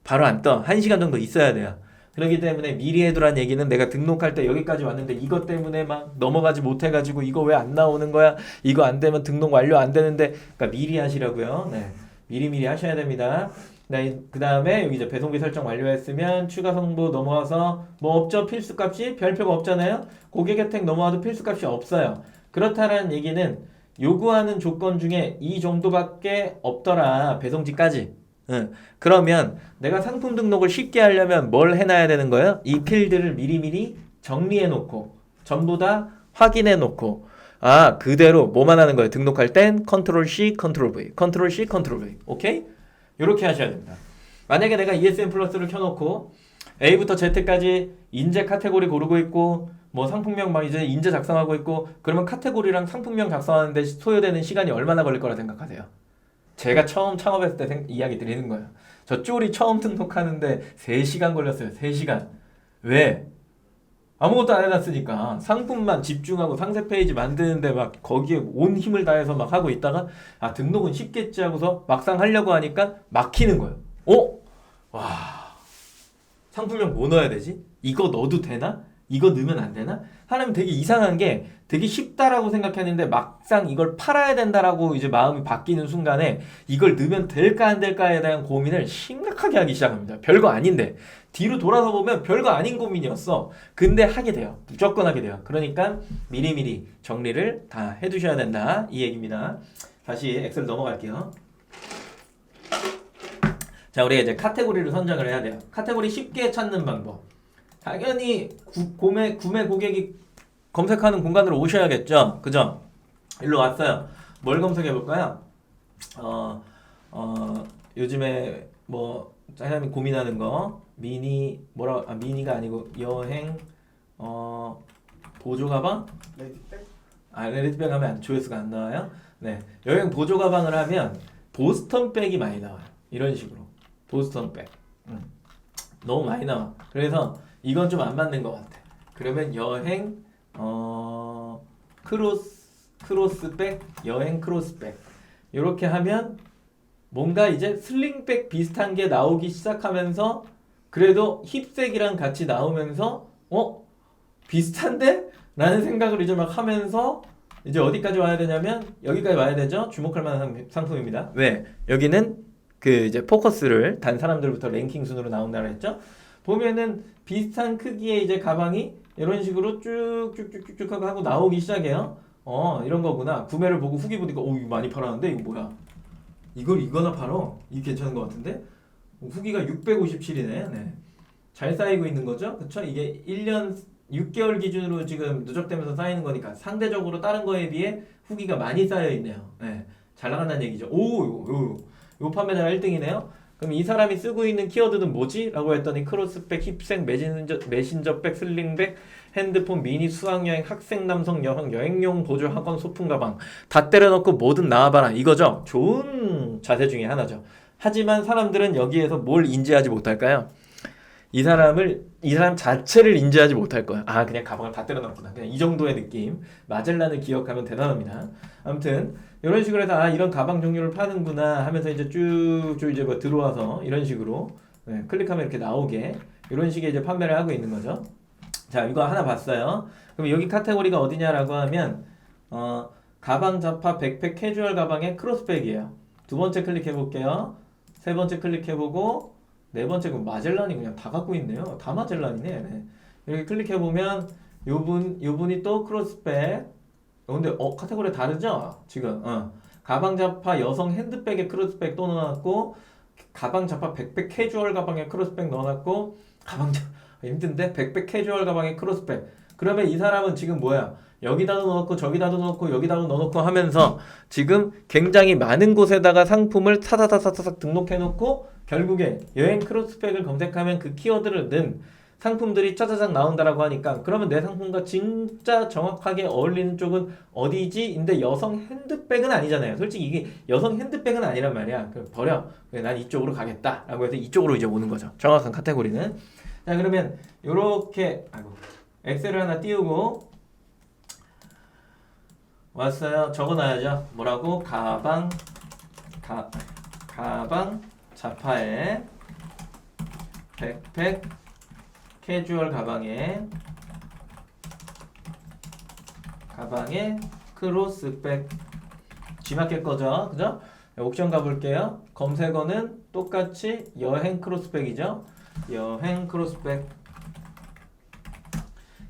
바로 안 떠. 1시간 정도 있어야 돼요. 그렇기 때문에 미리 해두란 얘기는 내가 등록할 때 여기까지 왔는데 이것 때문에 막 넘어가지 못해가지고 이거 왜 안 나오는 거야? 이거 안 되면 등록 완료 안 되는데 그러니까 미리 하시라고요. 네. 미리 하셔야 됩니다. 네, 그 다음에 여기 이제 배송비 설정 완료했으면 추가 정보 넘어와서 뭐 없죠? 필수값이 별표가 없잖아요. 고객 혜택 넘어와도 필수값이 없어요. 그렇다는 얘기는 요구하는 조건 중에 이 정도밖에 없더라. 배송지까지. 응. 그러면 내가 상품 등록을 쉽게 하려면 뭘 해놔야 되는 거예요? 이 필드를 미리미리 정리해 놓고 전부 다 확인해 놓고 그대로 뭐만 하는 거예요? 등록할 땐 컨트롤 C, 컨트롤 V, 컨트롤 C, 컨트롤 V. 오케이? 이렇게 하셔야 됩니다. 만약에 내가 ESN 플러스를 켜놓고 A부터 Z까지 인재 카테고리 고르고 있고 뭐 상품명 막 이제 인재 작성하고 있고 그러면 카테고리랑 상품명 작성하는데 소요되는 시간이 얼마나 걸릴 거라 생각하세요? 제가 처음 창업했을 때 이야기 드리는 거예요. 저 쪼리 처음 등록하는데 3시간 걸렸어요. 3시간. 왜? 아무것도 안 해놨으니까 상품만 집중하고 상세 페이지 만드는데 막 거기에 온 힘을 다해서 막 하고 있다가 등록은 쉽겠지 하고서 막상 하려고 하니까 막히는 거예요. 와, 상품명 뭐 넣어야 되지? 이거 넣어도 되나? 이거 넣으면 안 되나? 사람이 되게 이상한 게 되게 쉽다라고 생각했는데 막상 이걸 팔아야 된다라고 이제 마음이 바뀌는 순간에 이걸 넣으면 될까 안 될까에 대한 고민을 심각하게 하기 시작합니다. 별거 아닌데 뒤로 돌아서 보면 별거 아닌 고민이었어. 근데 하게 돼요. 무조건 하게 돼요. 그러니까 미리미리 정리를 다 해두셔야 된다. 이 얘기입니다. 다시 엑셀 넘어갈게요. 자, 우리가 이제 카테고리를 선정을 해야 돼요. 카테고리 쉽게 찾는 방법. 당연히 구매 고객이 검색하는 공간으로 오셔야겠죠. 그죠? 일로 왔어요. 뭘 검색해 볼까요? 요즘에 뭐 사람이 고민하는 거 미니가 아니고 여행 보조 가방? 레디백? 레디백 하면 조회수가 안 나와요? 네, 여행 보조 가방을 하면 보스턴 백이 많이 나와요. 이런 식으로 보스턴 백. 너무 많이 나와. 그래서 이건 좀 안 맞는 것 같아. 그러면 여행 크로스백, 여행 크로스백 이렇게 하면 뭔가 이제 슬링백 비슷한 게 나오기 시작하면서 그래도 힙색이랑 같이 나오면서 비슷한데? 라는 생각을 이제 막 하면서 이제 어디까지 와야 되냐면 여기까지 와야 되죠. 주목할 만한 상품입니다. 왜? 여기는 그 이제 포커스를 단 사람들부터 랭킹 순으로 나온다고 했죠. 보면은 비슷한 크기의 이제 가방이 이런 식으로 쭉쭉쭉쭉 하고 나오기 시작해요. 이런 거구나. 구매를 보고 후기 보니까 이거 많이 팔았는데 이거 뭐야? 이거나 팔어? 이게 괜찮은 것 같은데? 후기가 657이네. 네. 잘 쌓이고 있는 거죠? 그쵸? 이게 1년 6개월 기준으로 지금 누적되면서 쌓이는 거니까 상대적으로 다른 거에 비해 후기가 많이 쌓여 있네요. 네. 잘 나간다는 얘기죠. 요 판매자가 1등이네요. 그럼 이 사람이 쓰고 있는 키워드는 뭐지? 라고 했더니 크로스백, 힙색, 메신저백, 슬링백, 핸드폰, 미니, 수학여행, 학생, 남성, 여성, 여행용 보조, 학원, 소품 가방 다 때려넣고 뭐든 나와봐라 이거죠. 좋은 자세 중에 하나죠. 하지만 사람들은 여기에서 뭘 인지하지 못할까요? 이 사람 자체를 인지하지 못할 거야. 그냥 가방을 다 때려넣었구나. 그냥 이 정도의 느낌. 마젤란을 기억하면 대단합니다. 아무튼 이런 식으로 해서 이런 가방 종류를 파는구나 하면서 이제 쭉 이제 뭐 들어와서 이런 식으로 클릭하면 이렇게 나오게 이런 식의 이제 판매를 하고 있는 거죠. 자, 이거 하나 봤어요. 그럼 여기 카테고리가 어디냐라고 하면 가방, 잡화, 백팩, 캐주얼 가방의 크로스백이에요. 두 번째 클릭해 볼게요. 세 번째 클릭해보고 네 번째 마젤란이 그냥 다 갖고 있네요. 다 마젤란이네. 네. 이렇게 클릭해보면 요분이 또 크로스백. 근데 카테고리 다르죠? 지금 가방 잡화 여성 핸드백에 크로스백 또 넣어놨고 가방 잡화 백팩 캐주얼 가방에 크로스백 넣어놨고 힘든데 백팩 캐주얼 가방에 크로스백. 그러면 이 사람은 지금 뭐야? 여기다도 넣었고 저기다도 넣었고 여기다도 넣어놓고 하면서 지금 굉장히 많은 곳에다가 상품을 사사사사삭 등록해놓고 결국에 여행 크로스백을 검색하면 그 키워드를 넣은 상품들이 짜자작 나온다라고 하니까 그러면 내 상품과 진짜 정확하게 어울리는 쪽은 어디지? 근데 여성 핸드백은 아니잖아요. 솔직히 이게 여성 핸드백은 아니란 말이야. 버려. 난 이쪽으로 가겠다 라고 해서 이쪽으로 이제 오는 거죠. 정확한 카테고리는. 자, 그러면 요렇게 엑셀을 하나 띄우고 왔어요. 적어놔야죠. 뭐라고? 가방 자파에 백팩 캐주얼 가방에 크로스백 G마켓 거죠. 그죠? 옥션 가볼게요. 검색어는 똑같이 여행 크로스백이죠. 여행 크로스백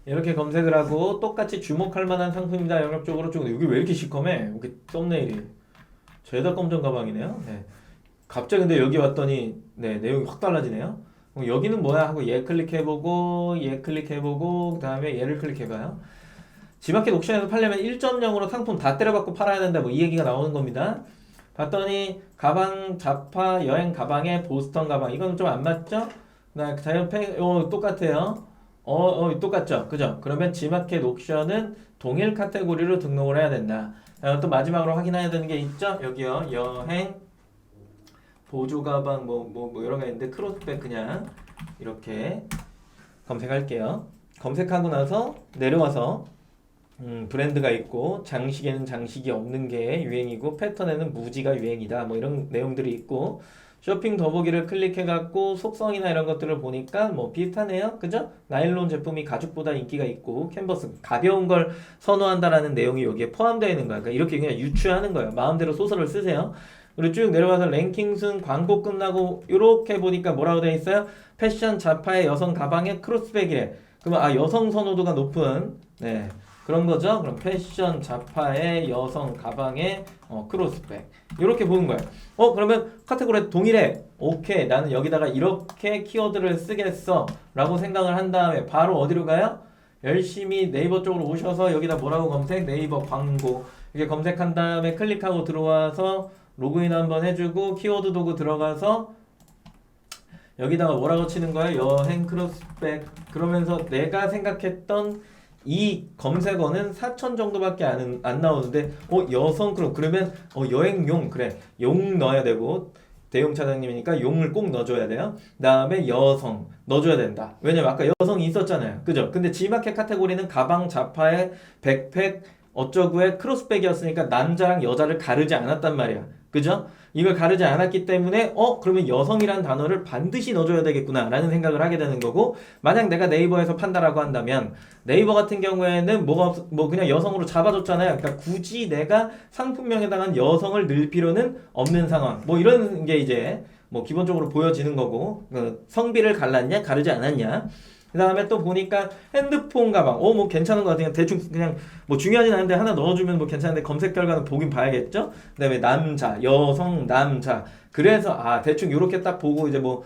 이렇게 검색을 하고 똑같이 주목할 만한 상품입니다. 영역적으로 쭉. 여기 왜 이렇게 시커매? 이렇게 썸네일이 죄다 검정 가방이네요. 네. 갑자기 근데 여기 왔더니 내용이 확 달라지네요. 여기는 뭐야 하고 얘 클릭해보고 그 다음에 얘를 클릭해봐요. G마켓 옥션에서 팔려면 1.0으로 상품 다 때려받고 팔아야 된다 뭐 이 얘기가 나오는 겁니다. 봤더니 가방 자파 여행 가방에 보스턴 가방 이건 좀 안 맞죠? 나 자연팩 똑같아요. 똑같죠? 그죠? 그러면 G마켓 옥션은 동일 카테고리로 등록을 해야 된다. 또 마지막으로 확인해야 되는 게 있죠? 여기요. 여행 보조 가방 뭐 여러 가지 있는데 크로스백 그냥 이렇게 검색할게요. 검색하고 나서 내려와서 브랜드가 있고 장식에는 장식이 없는 게 유행이고 패턴에는 무지가 유행이다 뭐 이런 내용들이 있고 쇼핑 더보기를 클릭해갖고 속성이나 이런 것들을 보니까 뭐 비슷하네요. 그죠? 나일론 제품이 가죽보다 인기가 있고 캔버스 가벼운 걸 선호한다라는 내용이 여기에 포함되어 있는 거야. 그러니까 이렇게 그냥 유추하는 거예요. 마음대로 소설을 쓰세요. 그리고 쭉 내려와서 랭킹 순 광고 끝나고 이렇게 보니까 뭐라고 되어 있어요? 패션 자파의 여성 가방에 크로스백이래. 그러면 여성 선호도가 높은 그런 거죠. 그럼 패션 자파의 여성 가방에 크로스백 이렇게 보는 거예요. 그러면 카테고리 동일해. 오케이, 나는 여기다가 이렇게 키워드를 쓰겠어 라고 생각을 한 다음에 바로 어디로 가요? 열심히 네이버 쪽으로 오셔서 여기다 뭐라고 검색? 네이버 광고 이렇게 검색한 다음에 클릭하고 들어와서 로그인 한번 해주고 키워드 도구 들어가서 여기다가 뭐라고 치는 거예요? 여행 크로스백. 그러면서 내가 생각했던 이 검색어는 4천 정도밖에 안 나오는데 여성 그러면 여행용 그래 용 넣어야 되고 대용 차장님이니까 용을 꼭 넣어줘야 돼요. 그다음에 여성 넣어줘야 된다. 왜냐면 아까 여성이 있었잖아요. 그죠? 근데 G마켓 카테고리는 가방, 자파에 백팩 어쩌구에 크로스백이었으니까 남자랑 여자를 가르지 않았단 말이야. 그죠? 이걸 가르지 않았기 때문에 그러면 여성이란 단어를 반드시 넣어줘야 되겠구나 라는 생각을 하게 되는 거고, 만약 내가 네이버에서 판다라고 한다면 네이버 같은 경우에는 뭐 그냥 여성으로 잡아줬잖아요. 그러니까 굳이 내가 상품명에다가 여성을 넣을 필요는 없는 상황, 뭐 이런 게 이제 뭐 기본적으로 보여지는 거고, 성비를 갈랐냐 가르지 않았냐. 그 다음에 또 보니까 핸드폰 가방, 뭐 괜찮은 것 같아요. 대충 그냥 뭐 중요하진 않은데 하나 넣어주면 뭐 괜찮은데 검색 결과는 보긴 봐야겠죠. 그 다음에 남자, 여성, 남자. 그래서 대충 요렇게 딱 보고 이제 뭐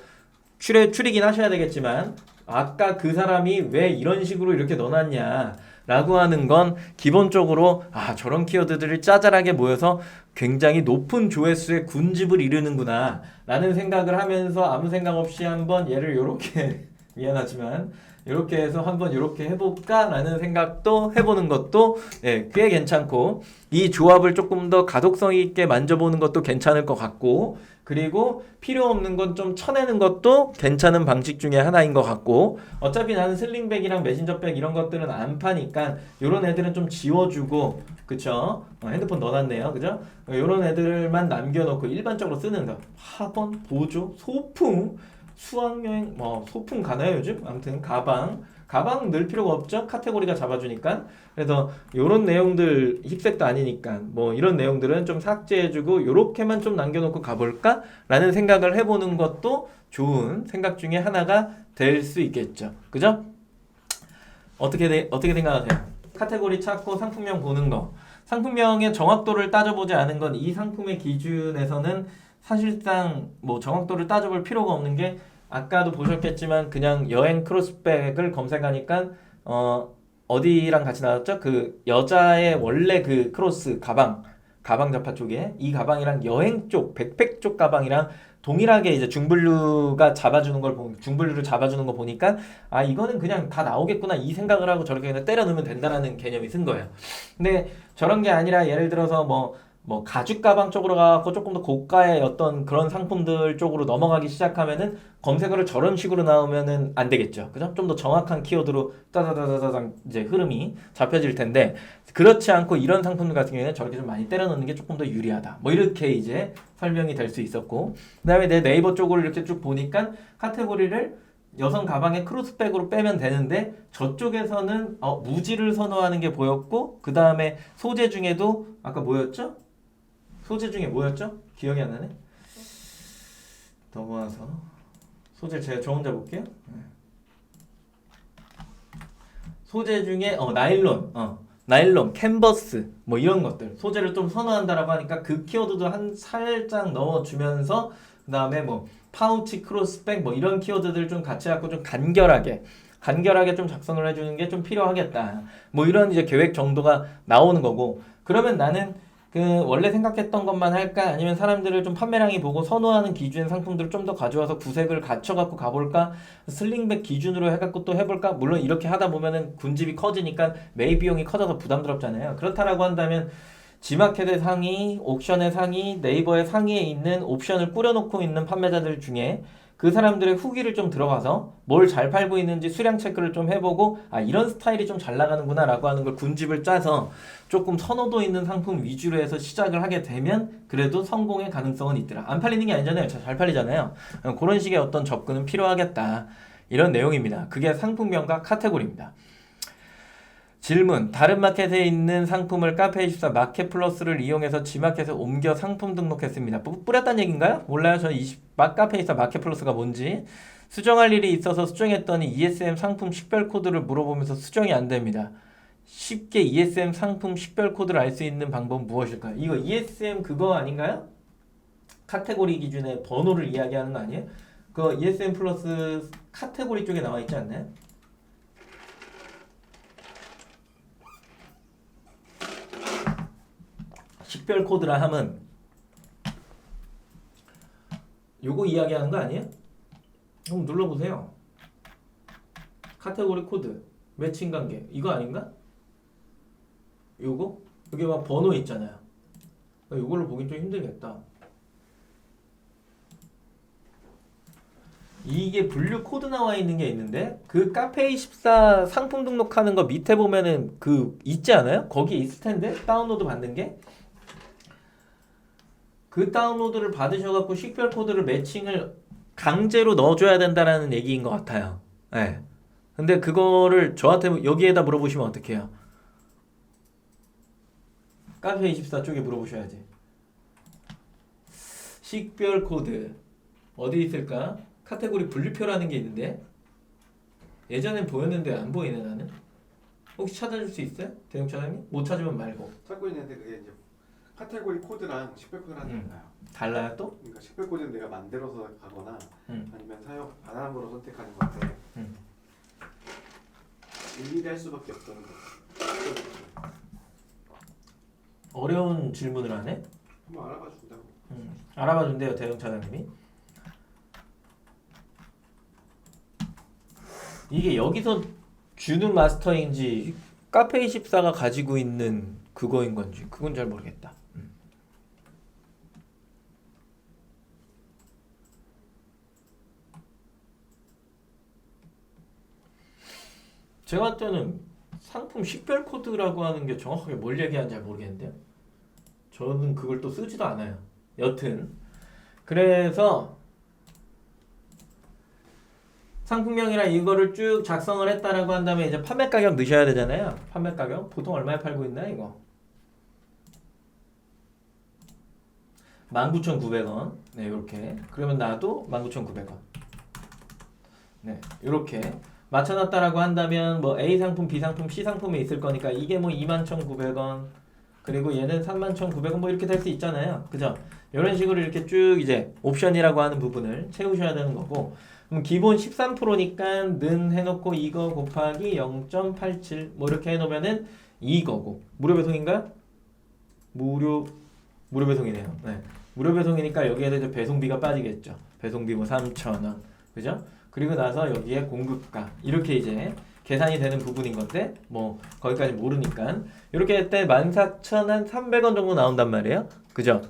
추리긴 하셔야 되겠지만, 아까 그 사람이 왜 이런 식으로 이렇게 넣어놨냐 라고 하는 건 기본적으로 저런 키워드들이 짜잘하게 모여서 굉장히 높은 조회수의 군집을 이루는구나 라는 생각을 하면서 아무 생각 없이 한번 얘를 요렇게 미안하지만 이렇게 해서 한번 이렇게 해볼까 라는 생각도 해보는 것도 꽤 괜찮고, 이 조합을 조금 더 가독성 있게 만져보는 것도 괜찮을 것 같고, 그리고 필요 없는 건 좀 쳐내는 것도 괜찮은 방식 중에 하나인 것 같고, 어차피 나는 슬링백이랑 메신저백 이런 것들은 안 파니까 요런 애들은 좀 지워주고, 그쵸? 핸드폰 넣어놨네요, 그죠? 요런 애들만 남겨놓고 일반적으로 쓰는 거, 학원, 보조, 소품, 수학여행, 소품 가나요 요즘? 아무튼 가방 넣을 필요가 없죠. 카테고리가 잡아주니까. 그래서 요런 내용들 힙색도 아니니까 뭐 이런 내용들은 좀 삭제해주고 요렇게만 좀 남겨놓고 가볼까? 라는 생각을 해보는 것도 좋은 생각 중에 하나가 될 수 있겠죠. 그죠? 어떻게 생각하세요? 카테고리 찾고 상품명 보는 거. 상품명의 정확도를 따져보지 않은 건 이 상품의 기준에서는 사실상 뭐 정확도를 따져볼 필요가 없는 게, 아까도 보셨겠지만 그냥 여행 크로스백을 검색하니까 어디랑 같이 나왔죠? 그 여자의 원래 그 크로스 가방 자파 쪽에 이 가방이랑 여행 쪽 백팩 쪽 가방이랑 동일하게 이제 중분류를 잡아주는 거 보니까 이거는 그냥 다 나오겠구나 이 생각을 하고 저렇게 그냥 때려 넣으면 된다라는 개념이 쓴 거예요. 근데 저런 게 아니라 예를 들어서 뭐 가죽 가방 쪽으로 가고 조금 더 고가의 어떤 그런 상품들 쪽으로 넘어가기 시작하면은 검색어를 저런 식으로 나오면은 안 되겠죠. 그죠? 좀 더 정확한 키워드로 따다다다다당 이제 흐름이 잡혀질 텐데, 그렇지 않고 이런 상품들 같은 경우에는 저렇게 좀 많이 때려 넣는 게 조금 더 유리하다. 뭐 이렇게 이제 설명이 될 수 있었고, 그다음에 내 네이버 쪽으로 이렇게 쭉 보니까 카테고리를 여성 가방에 크로스백으로 빼면 되는데 저쪽에서는 무지를 선호하는 게 보였고, 그 다음에 소재 중에도 아까 뭐였죠? 소재 중에 뭐였죠? 기억이 안 나네. 넘어와서 소재 제가 저 혼자 볼게요. 소재 중에 나일론, 캔버스 뭐 이런 것들 소재를 좀 선호한다라고 하니까 그 키워드도 한 살짝 넣어주면서, 그 다음에 뭐 파우치, 크로스백 뭐 이런 키워드들 좀 같이 갖고 좀 간결하게 좀 작성을 해주는 게 좀 필요하겠다. 뭐 이런 이제 계획 정도가 나오는 거고, 그러면 나는 그 원래 생각했던 것만 할까? 아니면 사람들을 좀 판매량이 보고 선호하는 기준의 상품들을 좀 더 가져와서 구색을 갖춰갖고 가볼까? 슬링백 기준으로 해갖고 또 해볼까? 물론 이렇게 하다 보면은 군집이 커지니까 매입 비용이 커져서 부담스럽잖아요. 그렇다라고 한다면 G마켓의 상위, 옥션의 상위, 네이버의 상위에 있는 옵션을 꾸려놓고 있는 판매자들 중에 그 사람들의 후기를 좀 들어가서 뭘 잘 팔고 있는지 수량 체크를 좀 해보고 이런 스타일이 좀 잘 나가는구나 라고 하는 걸 군집을 짜서 조금 선호도 있는 상품 위주로 해서 시작을 하게 되면 그래도 성공의 가능성은 있더라. 안 팔리는 게 아니잖아요. 잘 팔리잖아요. 그런 식의 어떤 접근은 필요하겠다. 이런 내용입니다. 그게 상품명과 카테고리입니다. 질문. 다른 마켓에 있는 상품을 카페24 마켓 플러스를 이용해서 G마켓에 옮겨 상품 등록했습니다. 뿌렸다는 얘기인가요? 몰라요. 저는 카페24 마켓 플러스가 뭔지. 수정할 일이 있어서 수정했더니 ESM 상품 식별 코드를 물어보면서 수정이 안 됩니다. 쉽게 ESM 상품 식별 코드를 알 수 있는 방법은 무엇일까요? 이거 ESM 그거 아닌가요? 카테고리 기준의 번호를 이야기하는 거 아니에요? 그 ESM 플러스 카테고리 쪽에 나와 있지 않나요? 식별 코드라 함은 요거 이야기하는 거 아니에요? 한번 눌러보세요. 카테고리 코드 매칭 관계 이거 아닌가? 요거? 여기 막 번호 있잖아요. 이걸로 보긴 좀 힘들겠다. 이게 분류 코드 나와 있는 게 있는데 그 카페24 상품 등록하는 거 밑에 보면은 그 있지 않아요? 거기에 있을 텐데 다운로드 받는 게 그 다운로드를 받으셔갖고 식별 코드를 매칭을 강제로 넣어줘야 된다라는 얘기인 것 같아요. 네. 근데 그거를 저한테 여기에다 물어보시면 어떡해요? 카페24 쪽에 물어보셔야지. 식별 코드 어디 있을까? 카테고리 분류표라는 게 있는데 예전엔 보였는데 안 보이네 나는. 혹시 찾아줄 수 있어요? 대용 차장님? 못 찾으면 말고. 찾고 있는데 그게 이제 카테고리 코드랑 식별 코드랑 달라요. 달라요 또? 그러니까 식별 코드는 내가 만들어서 가거나 아니면 사용 안 함으로 선택하는 건데 일일이 할 수밖에 없다는 거. 어려운 질문을 하네? 한번 알아봐 준다고. 알아봐 준대요 대용 차장님이. 이게 여기서 주는 마스터인지 카페24가 가지고 있는 그거인 건지 그건 잘 모르겠다. 제가 할 때는 상품 식별 코드라고 하는 게 정확하게 뭘 얘기하는지 잘 모르겠는데요. 저는 그걸 또 쓰지도 않아요. 여튼 그래서 상품명이랑 이거를 쭉 작성을 했다라고 한다면 이제 판매 가격 넣으셔야 되잖아요. 판매 가격 보통 얼마에 팔고 있나 이거? 19,900원. 네, 이렇게. 그러면 나도 19,900원. 네, 이렇게 맞춰놨다라고 한다면 뭐 A 상품, B 상품, C 상품이 있을 거니까 이게 뭐 21,900원. 그리고 얘는 31,900원 뭐 이렇게 될 수 있잖아요. 그죠? 이런 식으로 이렇게 쭉 이제 옵션이라고 하는 부분을 채우셔야 되는 거고. 그럼 기본 13%니까 는 해놓고 이거 곱하기 0.87 뭐 이렇게 해놓으면은 이거고. 무료 배송인가요? 무료 배송이네요. 네. 무료 배송이니까 여기에도 이제 배송비가 빠지겠죠. 배송비 뭐 3,000원. 그죠? 그리고 나서 여기에 공급가. 이렇게 이제 계산이 되는 부분인 건데 뭐 거기까지 모르니까 이렇게 할 때 14,300원 정도 나온단 말이에요. 그죠?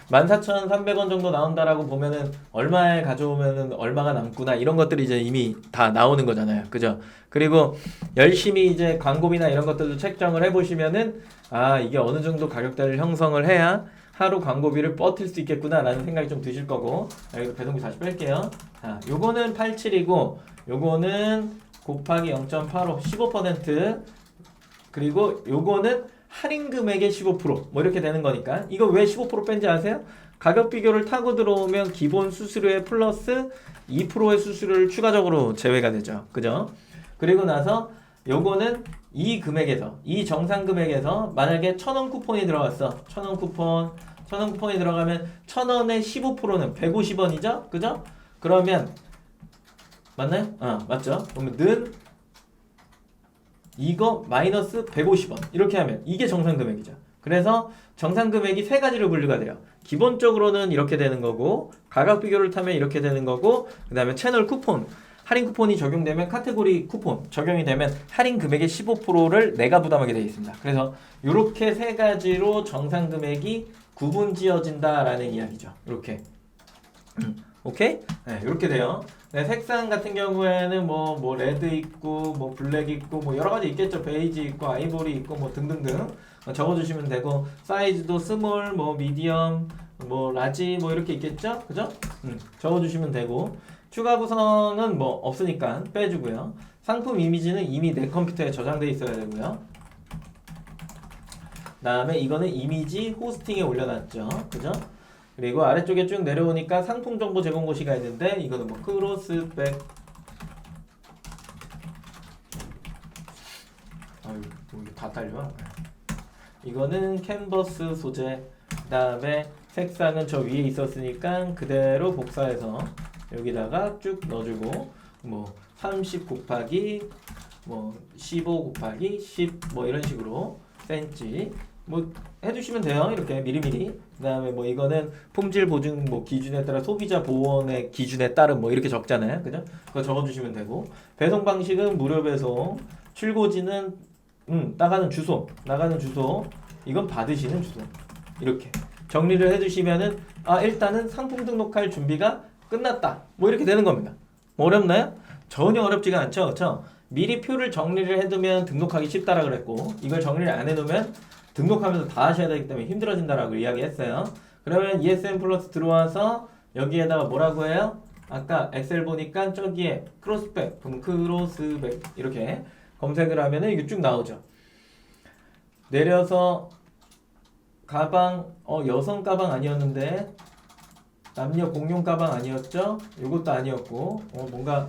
14,300원 정도 나온다라고 보면은 얼마에 가져오면은 얼마가 남구나 이런 것들이 이제 이미 다 나오는 거잖아요. 그죠? 그리고 열심히 이제 광고비나 이런 것들도 책정을 해보시면은 아 이게 어느 정도 가격대를 형성을 해야 하루 광고비를 버틸 수 있겠구나라는 생각이 좀 드실 거고. 여기서 배송비 다시 뺄게요. 자, 요거는 87이고 요거는 곱하기 0.85 15% 그리고 요거는 할인 금액의 15%뭐 이렇게 되는 거니까 이거 왜 15% 뺀지 아세요? 가격 비교를 타고 들어오면 기본 수수료에 플러스 2%의 수수료를 추가적으로 제외가 되죠. 그죠? 그리고 나서 요거는 이 금액에서 이 정상 금액에서 만약에 1,000원 쿠폰이 들어갔어. 1,000원 쿠폰이 들어가면 1,000원의 15%는 150원이죠? 그죠? 그러면 맞나요? 맞죠? 그러면 는 이거 마이너스 150원 이렇게 하면 이게 정상 금액이죠. 그래서 정상 금액이 세 가지로 분류가 돼요. 기본적으로는 이렇게 되는 거고 가격 비교를 타면 이렇게 되는 거고 그 다음에 채널 쿠폰 할인 쿠폰이 적용되면 카테고리 쿠폰 적용이 되면 할인 금액의 15%를 내가 부담하게 되어 있습니다. 그래서 이렇게 세 가지로 정상 금액이 구분지어진다라는 이야기죠. 이렇게 오케이? 네, 이렇게 돼요. 네, 색상 같은 경우에는 뭐 레드 있고 뭐 블랙 있고 뭐 여러 가지 있겠죠. 베이지 있고 아이보리 있고 뭐 등등등 적어주시면 되고 사이즈도 스몰 뭐 미디엄 뭐 라지 뭐 이렇게 있겠죠. 그죠? 적어주시면 되고 추가 구성은 뭐 없으니까 빼주고요. 상품 이미지는 이미 내 컴퓨터에 저장돼 있어야 되고요. 다음에 이거는 이미지 호스팅에 올려놨죠. 그죠? 그리고 아래쪽에 쭉 내려오니까 상품 정보 제공 고시가 있는데 이거는 뭐 크로스백 아유 이게 다 딸려. 이거는 캔버스 소재. 그 다음에 색상은 저 위에 있었으니까 그대로 복사해서 여기다가 쭉 넣어주고 뭐 30 곱하기 뭐 15 곱하기 10 뭐 이런 식으로 센치 뭐 해주시면 돼요. 이렇게 미리미리. 그다음에 뭐 이거는 품질 보증 뭐 기준에 따라 소비자 보호원의 기준에 따른 뭐 이렇게 적잖아요. 그죠? 그거 적어주시면 되고 배송 방식은 무료 배송. 출고지는 나가는 주소 이건 받으시는 주소 이렇게 정리를 해주시면은 일단은 상품 등록할 준비가 끝났다. 뭐 이렇게 되는 겁니다. 뭐 어렵나요? 전혀 어렵지가 않죠. 그렇죠? 미리 표를 정리를 해두면 등록하기 쉽다라 그랬고 이걸 정리를 안 해놓으면 등록하면서 다 하셔야 되기 때문에 힘들어진다라고 이야기했어요. 그러면 ESM 플러스 들어와서 여기에다가 뭐라고 해요? 아까 엑셀 보니까 저기에 크로스백, 그럼 크로스백 이렇게 검색을 하면은 이게 쭉 나오죠. 내려서 가방, 여성 가방 아니었는데 남녀 공용 가방 아니었죠? 이것도 아니었고 뭔가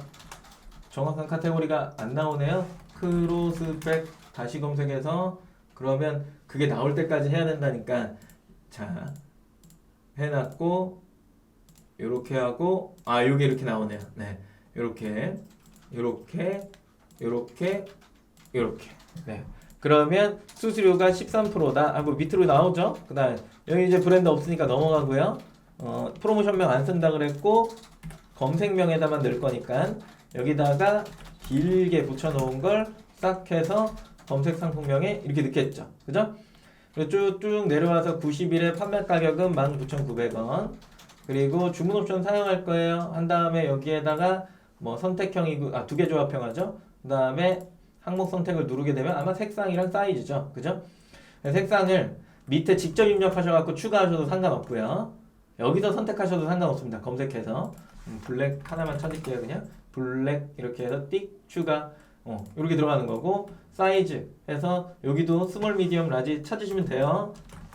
정확한 카테고리가 안 나오네요. 크로스백 다시 검색해서 그러면 그게 나올 때까지 해야 된다니까 자 해놨고 요렇게 하고 요게 이렇게 나오네요. 네, 요렇게 네. 그러면 수수료가 13%다. 뭐 밑으로 나오죠. 그다음 여기 이제 브랜드 없으니까 넘어가고요. 프로모션명 안 쓴다 그랬고 검색명에다만 넣을 거니까 여기다가 길게 붙여놓은 걸 싹 해서 검색 상품명에 이렇게 넣겠죠. 그죠? 그리고 쭉 내려와서 90일에 판매 가격은 19,900원. 그리고 주문 옵션 사용할 거예요. 한 다음에 여기에다가 뭐 선택형이고 두 개 조합형 그 다음에 항목 선택을 누르게 되면 아마 색상이랑 사이즈죠. 그죠? 색상을 밑에 직접 입력하셔갖고 추가하셔도 상관없고요. 여기서 선택하셔도 상관없습니다. 검색해서 블랙 하나만 찾을게요. 그냥 블랙 이렇게 해서 띡 추가 이렇게 들어가는 거고 사이즈 해서 여기도 스몰 미디엄 라지 찾으시면 돼요.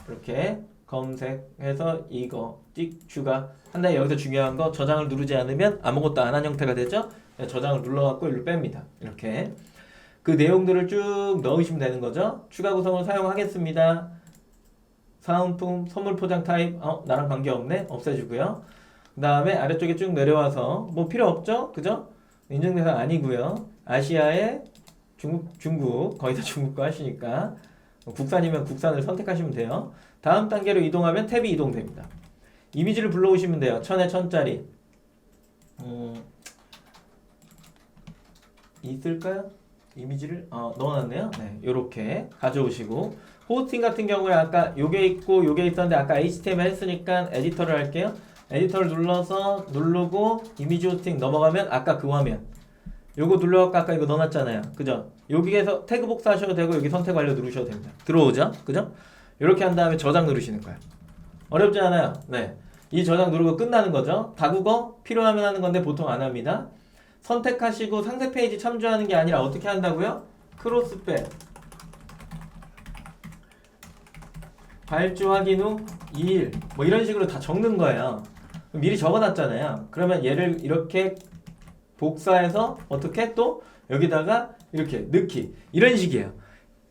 이렇게 검색해서 이거 띡 추가 한 다음에 여기서 중요한 거 저장을 누르지 않으면 아무것도 안 한 형태가 되죠. 저장을 눌러갖고 일로 뺍니다. 이렇게 그 내용들을 쭉 넣으시면 되는 거죠. 추가 구성을 사용하겠습니다. 사은품, 선물 포장 타입, 나랑 관계없네. 없애주고요. 그 다음에 아래쪽에 쭉 내려와서 뭐 필요 없죠? 그죠? 인증 대상 아니고요. 아시아에 중국 거의 다 중국 거 하시니까 국산이면 국산을 선택하시면 돼요. 다음 단계로 이동하면 탭이 이동됩니다. 이미지를 불러오시면 돼요. 1000에 1000짜리 있을까요? 이미지를 넣어놨네요. 네, 요렇게 가져오시고 호스팅 같은 경우에 아까 요게 있고 요게 있었는데 아까 HTML 했으니까 에디터를 할게요. 에디터를 누르고 이미지 호스팅 넘어가면 아까 그 화면 요거 눌러갖고 아까 이거 넣어놨잖아요. 그죠? 여기에서 태그 복사하셔도 되고 여기 선택 완료 누르셔도 됩니다. 들어오죠? 그죠? 이렇게 한 다음에 저장 누르시는 거예요. 어렵지 않아요. 네, 이 저장 누르고 끝나는 거죠. 다국어 필요하면 하는 건데 보통 안 합니다. 선택하시고 상세 페이지 참조하는 게 아니라 어떻게 한다고요? 크로스백 발주 확인 후 2일 뭐 이런 식으로 다 적는 거예요. 미리 적어놨잖아요. 그러면 얘를 이렇게 복사해서 어떻게 또 여기다가 이렇게 넣기 이런 식이에요.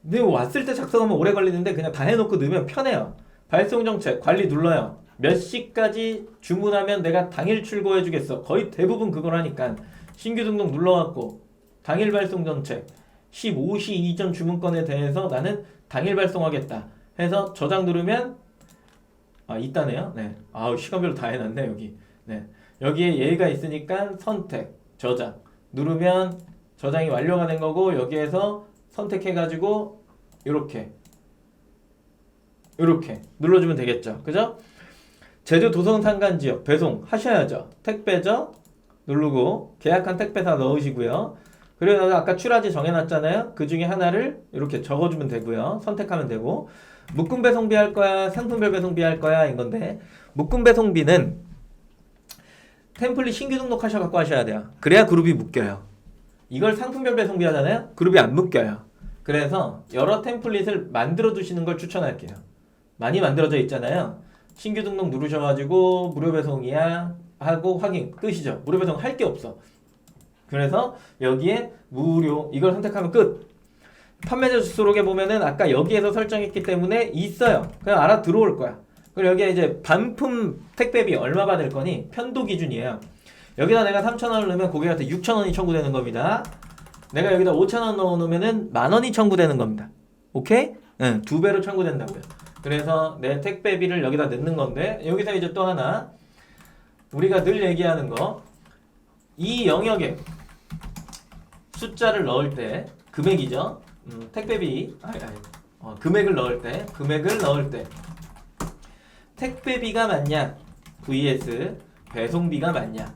근데 왔을 때 작성하면 오래 걸리는데 그냥 다 해놓고 넣으면 편해요. 발송 정책 관리 눌러요. 몇 시까지 주문하면 내가 당일 출고해 주겠어. 거의 대부분 그걸 하니까 신규 등록 눌러갖고 당일 발송 정책 15시 이전 주문건에 대해서 나는 당일 발송하겠다 해서 저장 누르면 있다네요. 네. 시간별로 다 해놨네 여기. 네. 여기에 예가 있으니까 선택 저장 누르면 저장이 완료가 된 거고 여기에서 선택해가지고 요렇게 눌러주면 되겠죠. 그죠? 제주 도성 산간지역 배송 하셔야죠. 택배죠. 누르고 계약한 택배사 넣으시고요. 그리고 아까 출하지 정해놨잖아요. 그 중에 하나를 이렇게 적어주면 되고요. 선택하면 되고 묶음 배송비 할 거야 상품별 배송비 할 거야 이건데 묶음 배송비는 템플릿 신규 등록하셔 갖고 하셔야 돼요. 그래야 그룹이 묶여요. 이걸 상품별 배송비 하잖아요. 그룹이 안 묶여요. 그래서 여러 템플릿을 만들어 두시는 걸 추천할게요. 많이 만들어져 있잖아요. 신규 등록 누르셔가지고 무료 배송이야 하고 확인 끝이죠. 무료 배송 할 게 없어. 그래서 여기에 무료 이걸 선택하면 끝. 판매자 주소록에 보면은 아까 여기에서 설정했기 때문에 있어요. 그냥 알아 들어올 거야. 그리고 여기에 이제 반품 택배비 얼마 받을 거니 편도 기준이에요. 여기다 내가 3,000원을 넣으면 고객한테 6,000원이 청구되는 겁니다. 내가 여기다 5,000원 넣어놓으면은 10,000원이 청구되는 겁니다. 오케이? 응, 2배로 청구된다고요. 그래서 내 택배비를 여기다 넣는 건데 여기서 이제 또 하나 우리가 늘 얘기하는 거 이 영역에 숫자를 넣을 때 금액이죠. 택배비 금액을 넣을 때 택배비가 맞냐 vs 배송비가 맞냐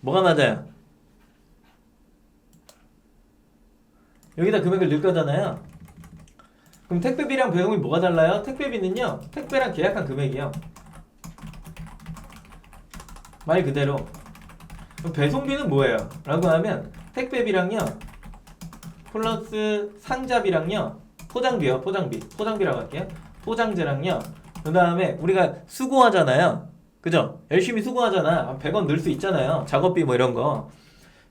뭐가 맞아요? 여기다 금액을 넣을 거잖아요. 그럼 택배비랑 배송비 뭐가 달라요? 택배비는요 택배랑 계약한 금액이요. 말 그대로. 그럼 배송비는 뭐예요? 라고 하면 택배비랑요 플러스 상자비랑요 포장비요. 포장비라고 할게요. 포장재랑요 그 다음에 우리가 수고하잖아요. 그죠? 열심히 수고하잖아. 100원 넣을 수 있잖아요. 작업비 뭐 이런 거.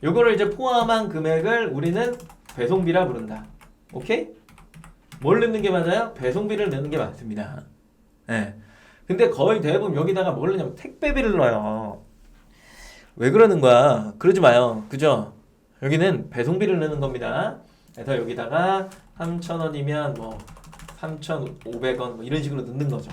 요거를 이제 포함한 금액을 우리는 배송비라 부른다. 오케이? 뭘 넣는 게 맞아요? 배송비를 넣는 게 맞습니다. 네. 근데 거의 대부분 여기다가 뭘 넣냐면 택배비를 넣어요. 왜 그러는 거야? 그러지 마요. 그죠? 여기는 배송비를 넣는 겁니다. 그래서 여기다가 3,000원이면 뭐 3,500원 뭐 이런 식으로 넣는 거죠.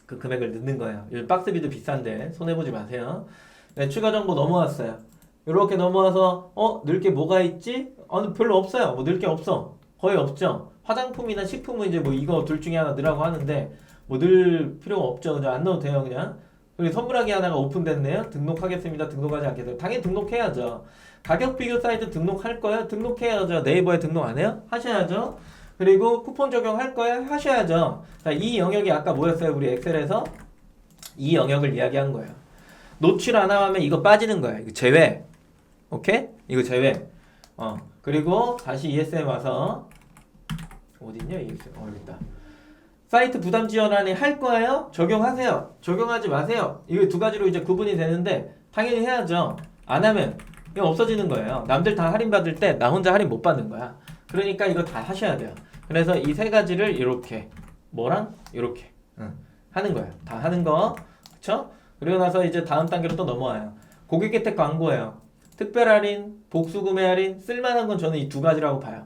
그 금액을 넣는 거예요. 요즘 박스비도 비싼데 손해보지 마세요. 네, 추가 정보 넘어왔어요. 이렇게 넘어와서 넣을 게 뭐가 있지? 별로 없어요. 뭐 넣을 게 없어. 거의 없죠. 화장품이나 식품은 이제 뭐 이거 둘 중에 하나 넣으라고 하는데 뭐 넣을 필요가 없죠. 그냥 안 넣어도 돼요. 그냥. 그리고 선물하기 하나가 오픈됐네요. 등록하겠습니다. 등록하지 않겠어요. 당연히 등록해야죠. 가격 비교 사이트 등록할 거예요? 등록해야죠. 네이버에 등록 안 해요? 하셔야죠. 그리고 쿠폰 적용할 거예요? 하셔야죠. 자, 이 영역이 아까 뭐였어요? 우리 엑셀에서 이 영역을 이야기한 거예요. 노출 안 하면 이거 빠지는 거예요. 이거 제외. 오케이? 이거 제외. 그리고 다시 ESM 와서 어딨냐? ESM. 여기 있다. 사이트 부담 지원안에 할 거예요? 적용하세요. 적용하지 마세요. 이거 두 가지로 이제 구분이 되는데 당연히 해야죠. 안 하면 이거 없어지는 거예요. 남들 다 할인 받을 때 나 혼자 할인 못 받는 거야. 그러니까 이거 다 하셔야 돼요. 그래서 이 세 가지를 이렇게 뭐랑 이렇게 하는 거예요. 다 하는 거. 그쵸? 그리고 나서 이제 다음 단계로 또 넘어와요. 고객 혜택 광고예요. 특별 할인, 복수 구매 할인, 쓸만한 건 저는 이 두 가지라고 봐요.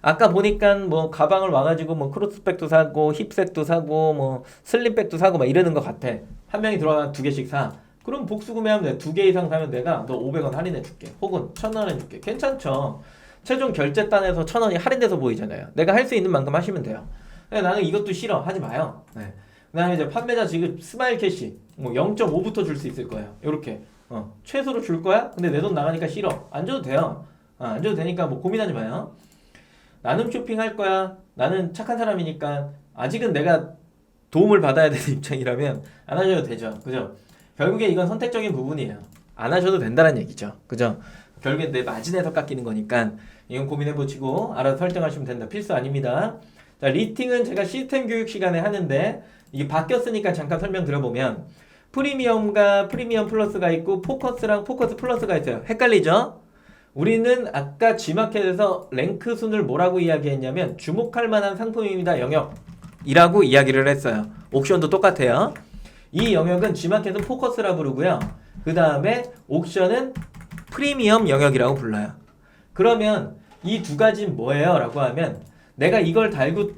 아까 보니까 뭐 가방을 와가지고 뭐 크로스백도 사고 힙색도 사고 뭐 슬림백도 사고 막 이러는 것 같아. 한 명이 들어가면 2개씩 사. 그럼 복수 구매하면 돼. 2개 이상 사면 내가 너 500원 할인해 줄게. 혹은 1,000원 해줄게. 괜찮죠? 최종 결제단에서 1,000원이 할인돼서 보이잖아요. 내가 할 수 있는 만큼 하시면 돼요. 근데 나는 이것도 싫어. 하지 마요. 네. 그다음에 이제 판매자 지금 스마일 캐시 뭐 0.5부터 줄 수 있을 거예요. 요렇게 최소로 줄 거야? 근데 내 돈 나가니까 싫어. 안 줘도 돼요. 안 줘도 되니까 뭐 고민하지 마요. 나눔 쇼핑 할 거야. 나는 착한 사람이니까 아직은 내가 도움을 받아야 되는 입장이라면 안 하셔도 되죠. 그죠? 결국에 이건 선택적인 부분이에요. 안 하셔도 된다는 얘기죠. 그죠? 결국에 내 마진에서 깎이는 거니까 이건 고민해보시고 알아서 설정하시면 된다. 필수 아닙니다. 자, 리팅은 제가 시스템 교육 시간에 하는데 이게 바뀌었으니까 잠깐 설명드려보면 프리미엄과 프리미엄 플러스가 있고 포커스랑 포커스 플러스가 있어요. 헷갈리죠? 우리는 아까 G마켓에서 랭크 순을 뭐라고 이야기했냐면 주목할 만한 상품입니다. 영역이라고 이야기를 했어요. 옥션도 똑같아요. 이 영역은 G마켓은 포커스라 부르고요. 그 다음에 옥션은 프리미엄 영역이라고 불러요. 그러면 이 두 가지는 뭐예요? 라고 하면 내가 이걸 달고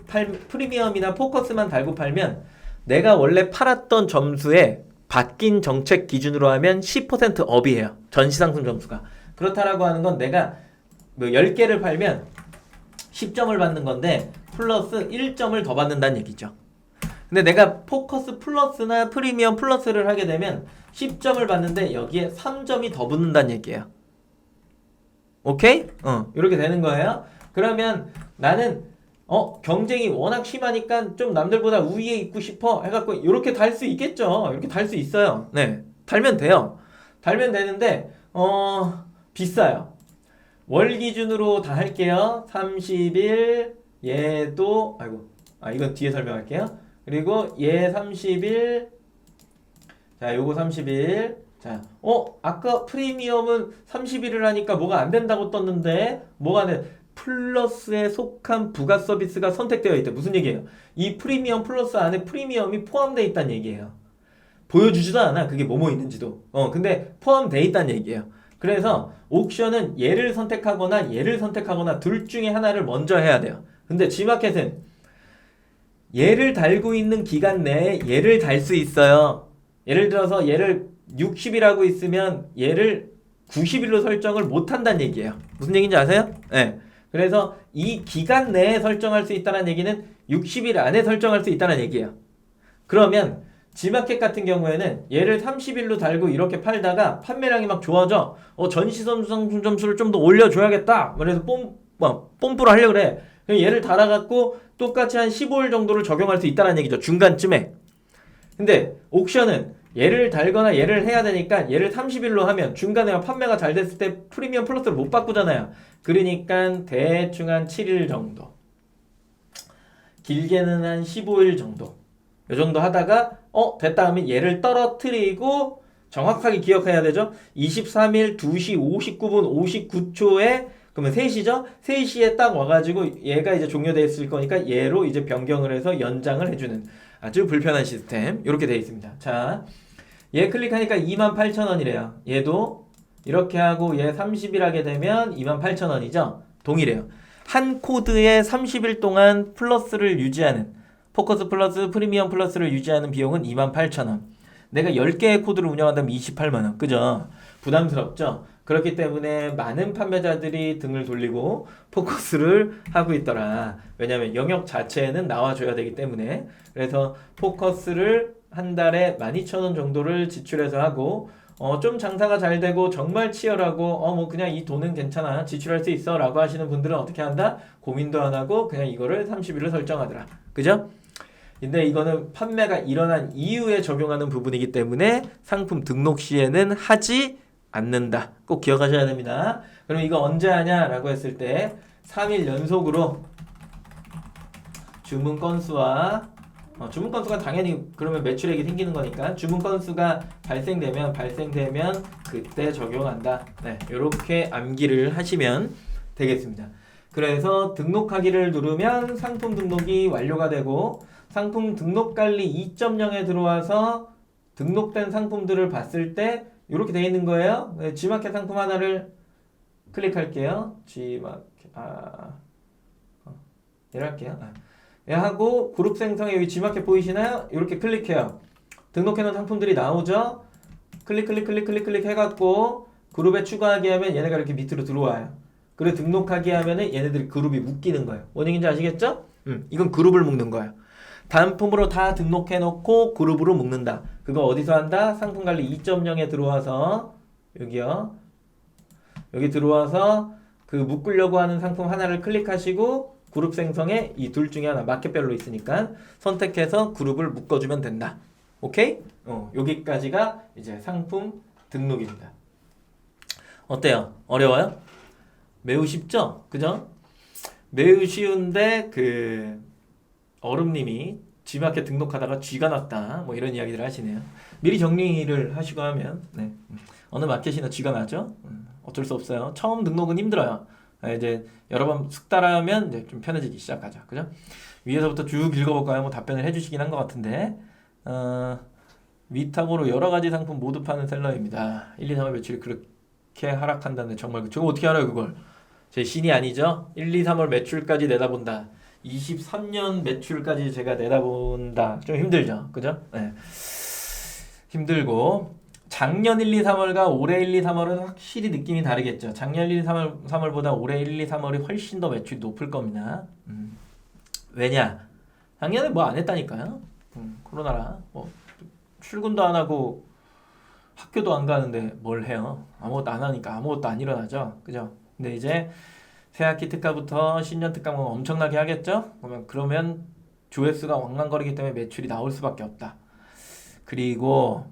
프리미엄이나 포커스만 달고 팔면 내가 원래 팔았던 점수에 바뀐 정책 기준으로 하면 10% 업이에요. 전시상품 점수가. 그렇다라고 하는 건 내가 뭐 10개를 팔면 10점을 받는 건데 플러스 1점을 더 받는다는 얘기죠. 근데 내가 포커스 플러스나 프리미엄 플러스를 하게 되면 10점을 받는데 여기에 3점이 더 붙는다는 얘기예요. 오케이? 이렇게 되는 거예요. 그러면 나는 경쟁이 워낙 심하니까 좀 남들보다 우위에 있고 싶어 해갖고 이렇게 달 수 있겠죠. 이렇게 달 수 있어요. 네, 달면 돼요. 달면 되는데 비싸요. 월 기준으로 다 할게요. 30일 얘도 이건 뒤에 설명할게요. 그리고 얘 30일 자 요거 30일 자 아까 프리미엄은 30일을 하니까 뭐가 안 된다고 떴는데 뭐가 안 돼? 플러스에 속한 부가 서비스가 선택되어 있다. 무슨 얘기예요? 이 프리미엄 플러스 안에 프리미엄이 포함되어 있다는 얘기예요. 보여주지도 않아. 그게 뭐뭐 있는지도. 근데 포함되어 있다는 얘기예요. 그래서 옥션은 얘를 선택하거나 얘를 선택하거나 둘 중에 하나를 먼저 해야 돼요. 근데 G마켓은 얘를 달고 있는 기간 내에 얘를 달 수 있어요. 예를 들어서 얘를 60이라고 있으면 얘를 90일로 설정을 못 한다는 얘기예요. 무슨 얘기인지 아세요? 네. 그래서 이 기간 내에 설정할 수 있다는 얘기는 60일 안에 설정할 수 있다는 얘기예요. 그러면 G마켓 같은 경우에는 얘를 30일로 달고 이렇게 팔다가 판매량이 막 좋아져. 전시 상품 점수를 좀 더 올려줘야겠다. 그래서 뽐뿌를 하려고 그래. 그럼 얘를 달아갖고 똑같이 한 15일 정도를 적용할 수 있다는 얘기죠. 중간쯤에. 근데 옥션은 얘를 달거나 얘를 해야 되니까 얘를 30일로 하면 중간에 판매가 잘 됐을 때 프리미엄 플러스를 못 바꾸잖아요. 그러니까 대충 한 7일 정도. 길게는 한 15일 정도. 이 정도 하다가 됐다 하면 얘를 떨어뜨리고 정확하게 기억해야 되죠. 23일 2시 59분 59초에 그러면 3시죠? 3시에 딱 와가지고 얘가 이제 종료됐을 거니까 얘로 이제 변경을 해서 연장을 해주는 아주 불편한 시스템. 이렇게 되어 있습니다. 자, 얘 클릭하니까 28,000원이래요. 얘도 이렇게 하고 얘 30일 하게 되면 28,000원이죠. 동일해요. 한 코드에 30일 동안 플러스를 유지하는 포커스 플러스 프리미엄 플러스를 유지하는 비용은 28,000원. 내가 10개의 코드를 운영한다면 28만원. 그죠? 부담스럽죠? 그렇기 때문에 많은 판매자들이 등을 돌리고 포커스를 하고 있더라. 왜냐하면 영역 자체는 나와줘야 되기 때문에. 그래서 포커스를 한 달에 12,000원 정도를 지출해서 하고 좀 장사가 잘 되고 정말 치열하고 뭐 그냥 이 돈은 괜찮아 지출할 수 있어 라고 하시는 분들은 어떻게 한다? 고민도 안 하고 그냥 이거를 30일로 설정하더라. 그죠? 근데 이거는 판매가 일어난 이후에 적용하는 부분이기 때문에 상품 등록 시에는 하지 않는다. 꼭 기억하셔야 됩니다. 그럼 이거 언제 하냐라고 했을 때 3일 연속으로 주문 건수와 주문 건수가 당연히 그러면 매출액이 생기는 거니까 주문 건수가 발생되면 그때 적용한다. 네, 이렇게 암기를 하시면 되겠습니다. 그래서 등록하기를 누르면 상품 등록이 완료가 되고 상품 등록 관리 2.0에 들어와서 등록된 상품들을 봤을 때 이렇게 되어 있는 거예요. 네, G마켓 상품 하나를 클릭할게요. G마켓 이럴게요. 하고 그룹 생성에 여기 G마켓 보이시나요? 이렇게 클릭해요. 등록해놓은 상품들이 나오죠. 클릭 해갖고 그룹에 추가하게 하면 얘네가 이렇게 밑으로 들어와요. 그리고 등록하게 하면은 얘네들이 그룹이 묶이는 거예요. 뭔 얘기인지 아시겠죠? 이건 그룹을 묶는 거예요. 단품으로 다 등록해놓고 그룹으로 묶는다. 그거 어디서 한다? 상품관리 2.0에 들어와서 여기요. 여기 들어와서 그 묶으려고 하는 상품 하나를 클릭하시고 그룹 생성에 이 둘 중에 하나 마켓별로 있으니까 선택해서 그룹을 묶어주면 된다. 오케이? 여기까지가 이제 상품 등록입니다. 어때요? 어려워요? 매우 쉽죠? 그죠? 매우 쉬운데 얼음님이 G마켓 등록하다가 G가 났다 뭐 이런 이야기를 하시네요. 미리 정리를 하시고 하면 네. 어느 마켓이나 G가 나죠? 어쩔 수 없어요. 처음 등록은 힘들어요. 이제 여러 번 숙달하면 이제 좀 편해지기 시작하죠. 그죠? 위에서부터 쭉 읽어볼까요? 뭐 답변을 해주시긴 한 것 같은데 위탁으로 여러 가지 상품 모두 파는 셀러입니다. 1, 2, 3월 매출이 그렇게 하락한다는데 정말 저거 어떻게 알아요 그걸? 제 신이 아니죠? 1, 2, 3월 매출까지 내다본다. 23년 매출까지 제가 내다본다. 좀 힘들죠. 그죠? 네. 힘들고 작년 1, 2, 3월과 올해 1, 2, 3월은 확실히 느낌이 다르겠죠. 작년 1, 2, 3월보다 올해 1, 2, 3월이 훨씬 더 매출이 높을 겁니다. 왜냐? 작년에 뭐 안 했다니까요. 코로나라 뭐 출근도 안 하고 학교도 안 가는데 뭘 해요? 아무것도 안 하니까 아무것도 안 일어나죠. 그죠? 근데 이제 새학기 특가부터 신년 특가 엄청나게 하겠죠? 그러면 조회수가 왕왕거리기 때문에 매출이 나올 수밖에 없다. 그리고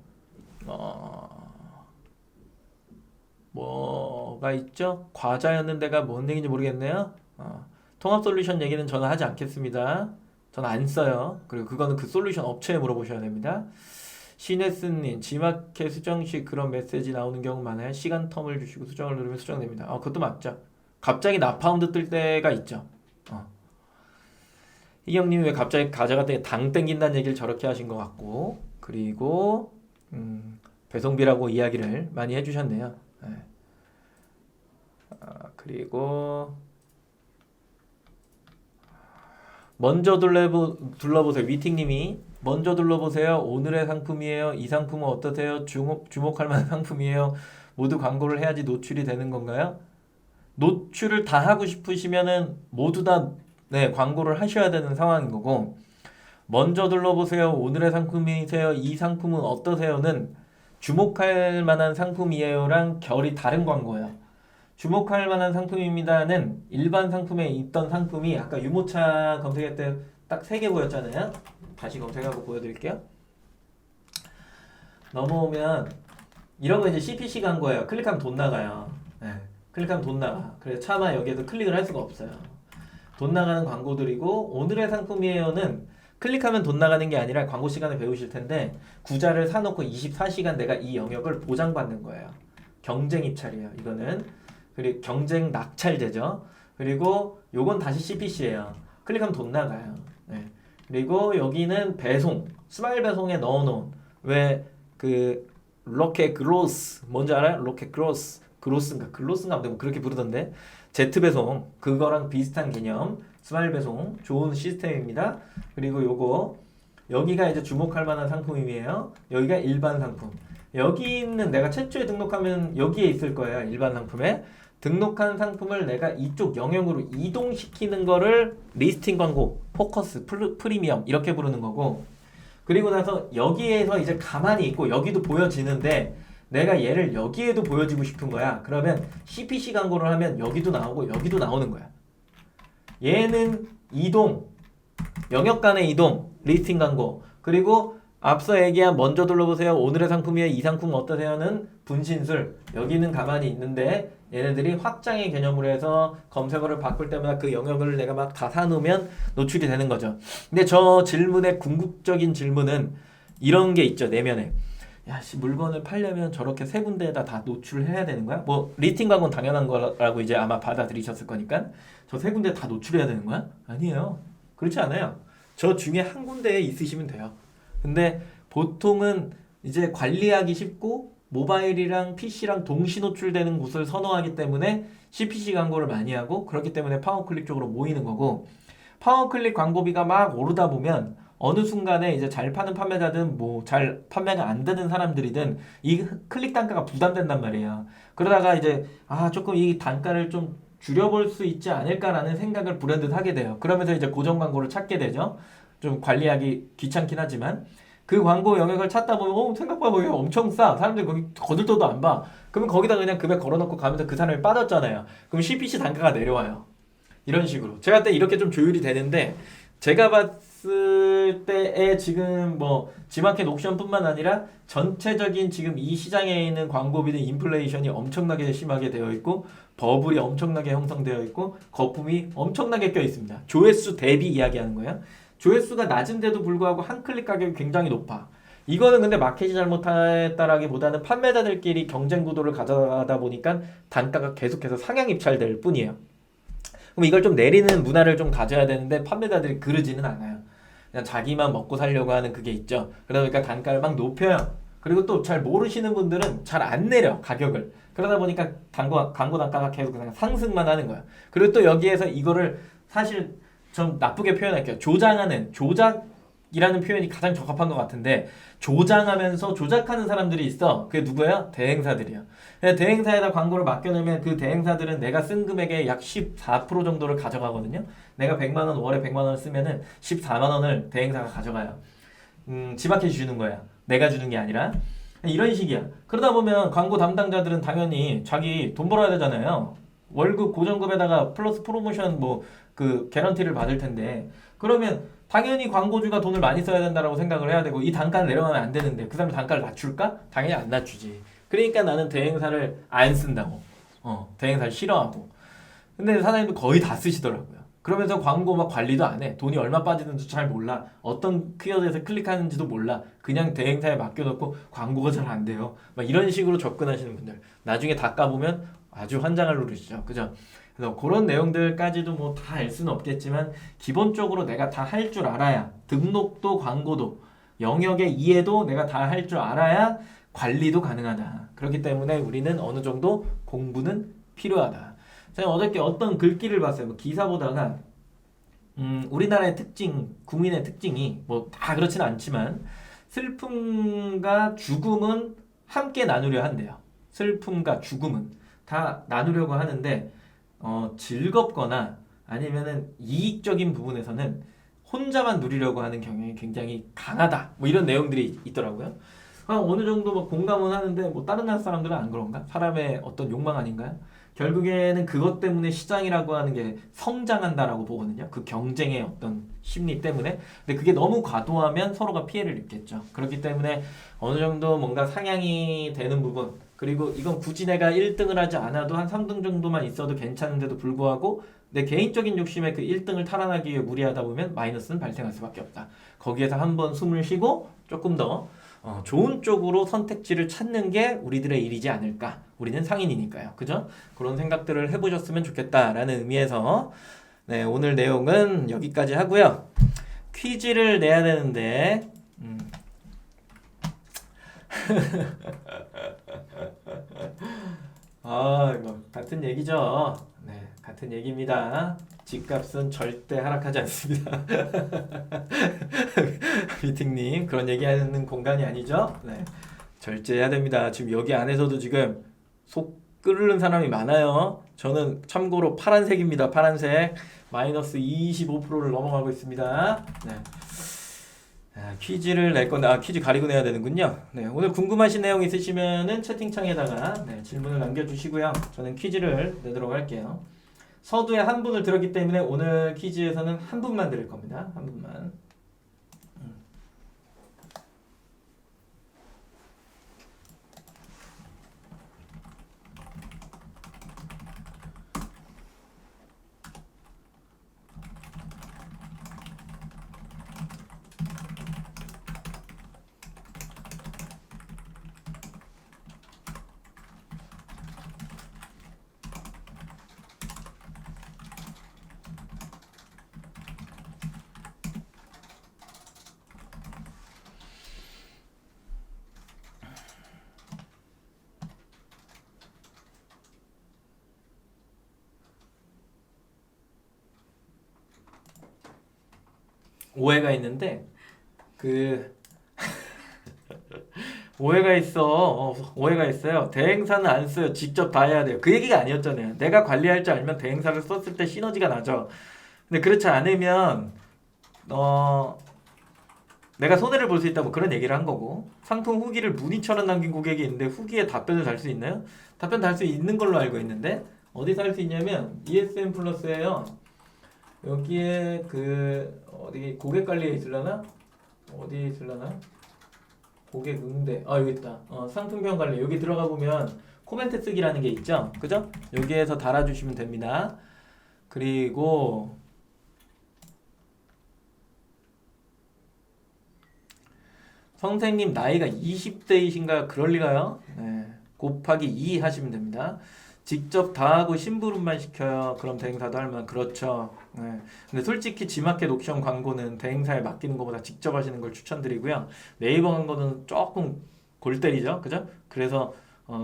뭐가 있죠? 과자였는데가 뭔 얘기인지 모르겠네요. 통합 솔루션 얘기는 저는 하지 않겠습니다. 저는 안 써요. 그리고 그거는 그 솔루션 업체에 물어보셔야 됩니다. 시네스님, G마켓 수정 시 그런 메시지 나오는 경우 많아요. 시간 텀을 주시고 수정을 누르면 수정됩니다. 그것도 맞죠. 갑자기 나파운드 뜰 때가 있죠. 희경님이 왜 갑자기 과자가 당 땡긴다는 얘기를 저렇게 하신 것 같고, 그리고 배송비라고 이야기를 많이 해주셨네요. 네. 그리고 먼저 둘러보세요. 위팅님이 먼저 둘러보세요. 오늘의 상품이에요. 이 상품은 어떠세요? 주목할 만한 상품이에요. 모두 광고를 해야지 노출이 되는 건가요? 노출을 다 하고 싶으시면은 모두 다 광고를 하셔야 되는 상황인 거고, 먼저 둘러보세요. 오늘의 상품이세요. 이 상품은 어떠세요는 주목할 만한 상품이에요랑 결이 다른 광고예요. 주목할 만한 상품입니다는 일반 상품에 있던 상품이 아까 유모차 검색할 때 딱 3개 보였잖아요. 다시 검색하고 보여드릴게요. 넘어오면 이런 거 이제 CPC 광고예요. 클릭하면 돈 나가요. 클릭하면 돈 나가. 그래서 차마 여기에서 클릭을 할 수가 없어요. 돈 나가는 광고들이고, 오늘의 상품이에요는 클릭하면 돈 나가는 게 아니라 광고 시간에 배우실 텐데, 구자를 사놓고 24시간 내가 이 영역을 보장받는 거예요. 경쟁 입찰이에요. 이거는. 그리고 경쟁 낙찰제죠. 그리고 요건 다시 CPC예요. 클릭하면 돈 나가요. 그리고 여기는 배송, 스마일 배송에 넣어놓은 왜 그 로켓 그로스 뭔지 알아요? 로켓 그로스 그로스인가 글로스인가 아무튼 그렇게 부르던데, 제트 배송 그거랑 비슷한 개념 스마일 배송 좋은 시스템입니다. 그리고 요거 여기가 이제 주목할 만한 상품이에요. 여기가 일반 상품. 여기 있는 내가 최초에 등록하면 여기에 있을 거예요. 일반 상품에 등록한 상품을 내가 이쪽 영역으로 이동시키는 거를 리스팅 광고, 포커스, 프리미엄 이렇게 부르는 거고, 그리고 나서 여기에서 이제 가만히 있고 여기도 보여지는데 내가 얘를 여기에도 보여주고 싶은 거야. 그러면 CPC 광고를 하면 여기도 나오고 여기도 나오는 거야. 얘는 이동, 영역 간의 이동, 리스팅 광고. 그리고 앞서 얘기한 먼저 둘러보세요. 오늘의 상품이에요. 이 상품 어떠세요는 분신술. 여기는 가만히 있는데 얘네들이 확장의 개념으로 해서 검색어를 바꿀 때마다 그 영역을 내가 막 다 사놓으면 노출이 되는 거죠. 근데 저 질문의 궁극적인 질문은 이런 게 있죠. 내면에. 야, 물건을 팔려면 저렇게 세 군데에다 다 노출을 해야 되는 거야? 뭐 리스팅 광고는 당연한 거라고 이제 아마 받아들이셨을 거니까 저 세 군데 다 노출해야 되는 거야? 아니에요. 그렇지 않아요. 저 중에 한 군데에 있으시면 돼요. 근데 보통은 이제 관리하기 쉽고 모바일이랑 PC랑 동시 노출되는 곳을 선호하기 때문에 CPC 광고를 많이 하고, 그렇기 때문에 파워클릭 쪽으로 모이는 거고, 파워클릭 광고비가 막 오르다 보면 어느 순간에 이제 잘 파는 판매자든 뭐 잘 판매가 안 되는 사람들이든 이 클릭 단가가 부담된단 말이에요. 그러다가 이제 조금 이 단가를 좀 줄여볼 수 있지 않을까라는 생각을 불현듯 하게 돼요. 그러면서 이제 고정 광고를 찾게 되죠. 좀 관리하기 귀찮긴 하지만 그 광고 영역을 찾다 보면 생각보다 거기 엄청 싸. 사람들이 거기 거들떠도 안 봐. 그러면 거기다 그냥 금액 걸어놓고 가면서 그 사람이 빠졌잖아요. 그럼 CPC 단가가 내려와요. 이런 식으로. 제가 할 때 이렇게 좀 조율이 되는데, 제가 봤을 때에 지금 뭐 지마켓 옥션뿐만 아니라 전체적인 지금 이 시장에 있는 광고비는 인플레이션이 엄청나게 심하게 되어 있고, 버블이 엄청나게 형성되어 있고, 거품이 엄청나게 껴 있습니다. 조회수 대비 이야기하는 거예요. 조회수가 낮은데도 불구하고 한 클릭 가격이 굉장히 높아. 이거는 근데 마켓이 잘못했다라기보다는 판매자들끼리 경쟁 구도를 가져가다 보니까 단가가 계속해서 상향 입찰될 뿐이에요. 그럼 이걸 좀 내리는 문화를 좀 가져야 되는데 판매자들이 그러지는 않아요. 그냥 자기만 먹고 살려고 하는 그게 있죠. 그러다 보니까 단가를 막 높여요. 그리고 또 잘 모르시는 분들은 잘 안 내려, 가격을. 그러다 보니까 광고 단가가 계속 그냥 상승만 하는 거야. 그리고 또 여기에서 이거를 사실 좀 나쁘게 표현할게요. 조작이라는 표현이 가장 적합한 것 같은데, 조장하면서 조작하는 사람들이 있어. 그게 누구야? 대행사들이야. 대행사에다 광고를 맡겨놓으면 그 대행사들은 내가 쓴 금액의 약 14% 정도를 가져가거든요. 내가 100만 원, 월에 100만 원을 쓰면은 14만 원을 대행사가 가져가요. 지마켓이 주는 거야. 내가 주는 게 아니라. 이런 식이야. 그러다 보면 광고 담당자들은 당연히 자기 돈 벌어야 되잖아요. 월급 고정급에다가 플러스 프로모션 뭐 그 개런티를 받을 텐데, 그러면 당연히 광고주가 돈을 많이 써야 된다라고 생각을 해야 되고, 이 단가를 내려가면 안 되는데 그 사람이 단가를 낮출까? 당연히 안 낮추지. 그러니까 나는 대행사를 안 쓴다고. 대행사를 싫어하고. 근데 사장님도 거의 다 쓰시더라고요. 그러면서 광고 막 관리도 안 해. 돈이 얼마 빠지는지 잘 몰라. 어떤 키워드에서 클릭하는지도 몰라. 그냥 대행사에 맡겨놓고 광고가 잘 안 돼요. 막 이런 식으로 접근하시는 분들. 나중에 다 까보면 아주 환장할 노릇이죠. 그죠? 그래서 그런 내용들까지도 뭐 다 알 수는 없겠지만, 기본적으로 내가 다 할 줄 알아야, 등록도 광고도 영역의 이해도 내가 다 할 줄 알아야 관리도 가능하다. 그렇기 때문에 우리는 어느 정도 공부는 필요하다. 제가 어저께 어떤 글귀를 봤어요. 뭐 기사 보다가 우리나라의 특징, 국민의 특징이 뭐 다 그렇지는 않지만 슬픔과 죽음은 함께 나누려 한대요. 슬픔과 죽음은 다 나누려고 하는데 즐겁거나 아니면은 이익적인 부분에서는 혼자만 누리려고 하는 경향이 굉장히 강하다. 뭐 이런 내용들이 있더라고요. 어느 정도 뭐 공감은 하는데 뭐 다른 나라 사람들은 안 그런가? 사람의 어떤 욕망 아닌가요? 결국에는 그것 때문에 시장이라고 하는 게 성장한다라고 보거든요. 그 경쟁의 어떤 심리 때문에. 근데 그게 너무 과도하면 서로가 피해를 입겠죠. 그렇기 때문에 어느 정도 뭔가 상향이 되는 부분, 그리고 이건 굳이 내가 1등을 하지 않아도 한 3등 정도만 있어도 괜찮은데도 불구하고 내 개인적인 욕심에 그 1등을 탈환하기 위해 무리하다 보면 마이너스는 발생할 수밖에 없다. 거기에서 한번 숨을 쉬고 조금 더 좋은 쪽으로 선택지를 찾는 게 우리들의 일이지 않을까. 우리는 상인이니까요. 그죠? 그런 생각들을 해보셨으면 좋겠다라는 의미에서 네, 오늘 내용은 여기까지 하고요. 퀴즈를 내야 되는데 이거 같은 얘기죠. 네, 같은 얘기입니다. 집값은 절대 하락하지 않습니다. 미팅님 그런 얘기하는 공간이 아니죠? 네, 절제해야 됩니다. 지금 여기 안에서도 지금 속 끓는 사람이 많아요. 저는 참고로 파란색입니다. 파란색 마이너스 25%를 넘어가고 있습니다. 네. 퀴즈를 낼 건데 퀴즈 가리고 내야 되는군요. 네, 오늘 궁금하신 내용 있으시면은 채팅창에다가 네, 질문을 남겨주시고요. 저는 퀴즈를 내도록 할게요. 서두에 한 분을 들었기 때문에 오늘 퀴즈에서는 한 분만 드릴 겁니다. 한 분만. 오해가 있는데 그 오해가 있어요. 대행사는 안 써요. 직접 다 해야 돼요. 그 얘기가 아니었잖아요. 내가 관리할 줄 알면 대행사를 썼을 때 시너지가 나죠. 근데 그렇지 않으면 내가 손해를 볼 수 있다 뭐 그런 얘기를 한 거고, 상품 후기를 문의처럼 남긴 고객이 있는데 후기에 답변을 달 수 있나요? 답변 달 수 있는 걸로 알고 있는데 어디서 할 수 있냐면 ESM 플러스에요. 여기에 어디 고객 관리에 있으려나? 어디에 있으려나? 고객 응대. 여기 있다. 상품평 관리. 여기 들어가 보면 코멘트 쓰기라는 게 있죠. 그죠? 여기에서 달아주시면 됩니다. 그리고 선생님 나이가 20대이신가요? 그럴 리가요? 네. 곱하기 2 하시면 됩니다. 직접 다 하고 심부름만 시켜요. 그럼 대행사도 할 만한. 그렇죠. 네. 근데 솔직히 지마켓 옥션 광고는 대행사에 맡기는 것보다 직접 하시는 걸 추천드리고요. 네이버 광고는 조금 골 때리죠. 그죠? 그래서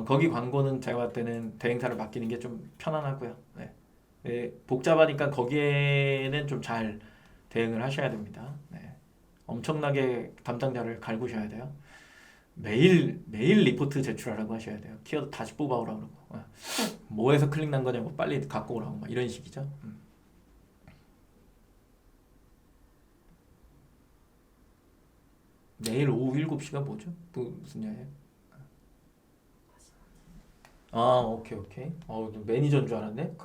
거기 광고는 제가 봤을 때는 대행사를 맡기는 게 좀 편안하고요. 네. 네, 복잡하니까 거기에는 좀 잘 대응을 하셔야 됩니다. 네. 엄청나게 담당자를 갈구셔야 돼요. 매일 리포트 제출하라고 하셔야 돼요. 키워드 다시 뽑아오라고 그러고 뭐에서 클릭 난 거냐고 빨리 갖고 오라고 막 이런 식이죠. 내일 오후 7시가 뭐죠? 무슨 야예요? 오케이. 매니저인 줄 알았네.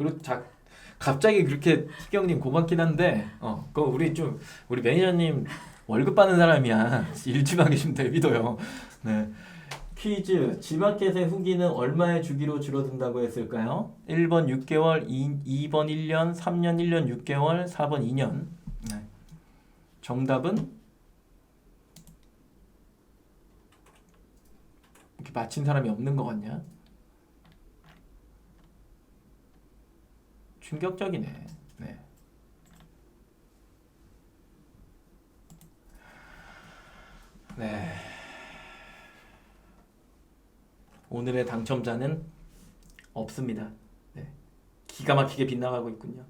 갑자기 그렇게 희경님 고맙긴 한데 우리 매니저님 월급 받는 사람이야. 일주만 계시면 돼, 믿어요. 네. 퀴즈. 지마켓의 후기는 얼마의 주기로 줄어든다고 했을까요? 1번 6개월, 2번 1년, 3년 1년 6개월, 4번 2년. 네. 정답은 이렇게 맞힌 사람이 없는 것 같냐? 충격적이네. 네. 네. 오늘의 당첨자는 없습니다. 네. 기가 막히게 빗나가고 있군요.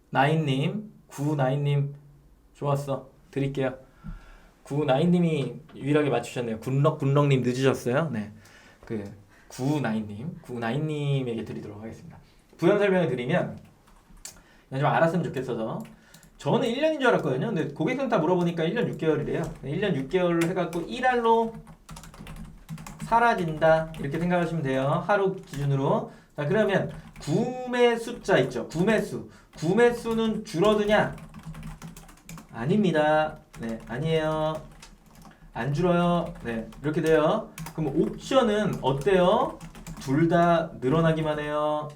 나인님, 구나인님 좋았어. 드릴게요. 구나인님이 유일하게 맞추셨네요. 굿럭님 늦으셨어요. 네, 그 구나인님에게 드리도록 하겠습니다. 부연 설명을 드리면 좀 알았으면 좋겠어서 저는 1년인 줄 알았거든요. 근데 고객센터 물어보니까 1년 6개월이래요. 1년 6개월을 해갖고 1할로 사라진다 이렇게 생각하시면 돼요. 하루 기준으로. 자, 그러면 구매 숫자 있죠. 구매수는 줄어드냐? 아닙니다. 네, 아니에요. 안 줄어요. 네, 이렇게 돼요. 그럼 옵션은 어때요? 둘 다 늘어나기만 해요.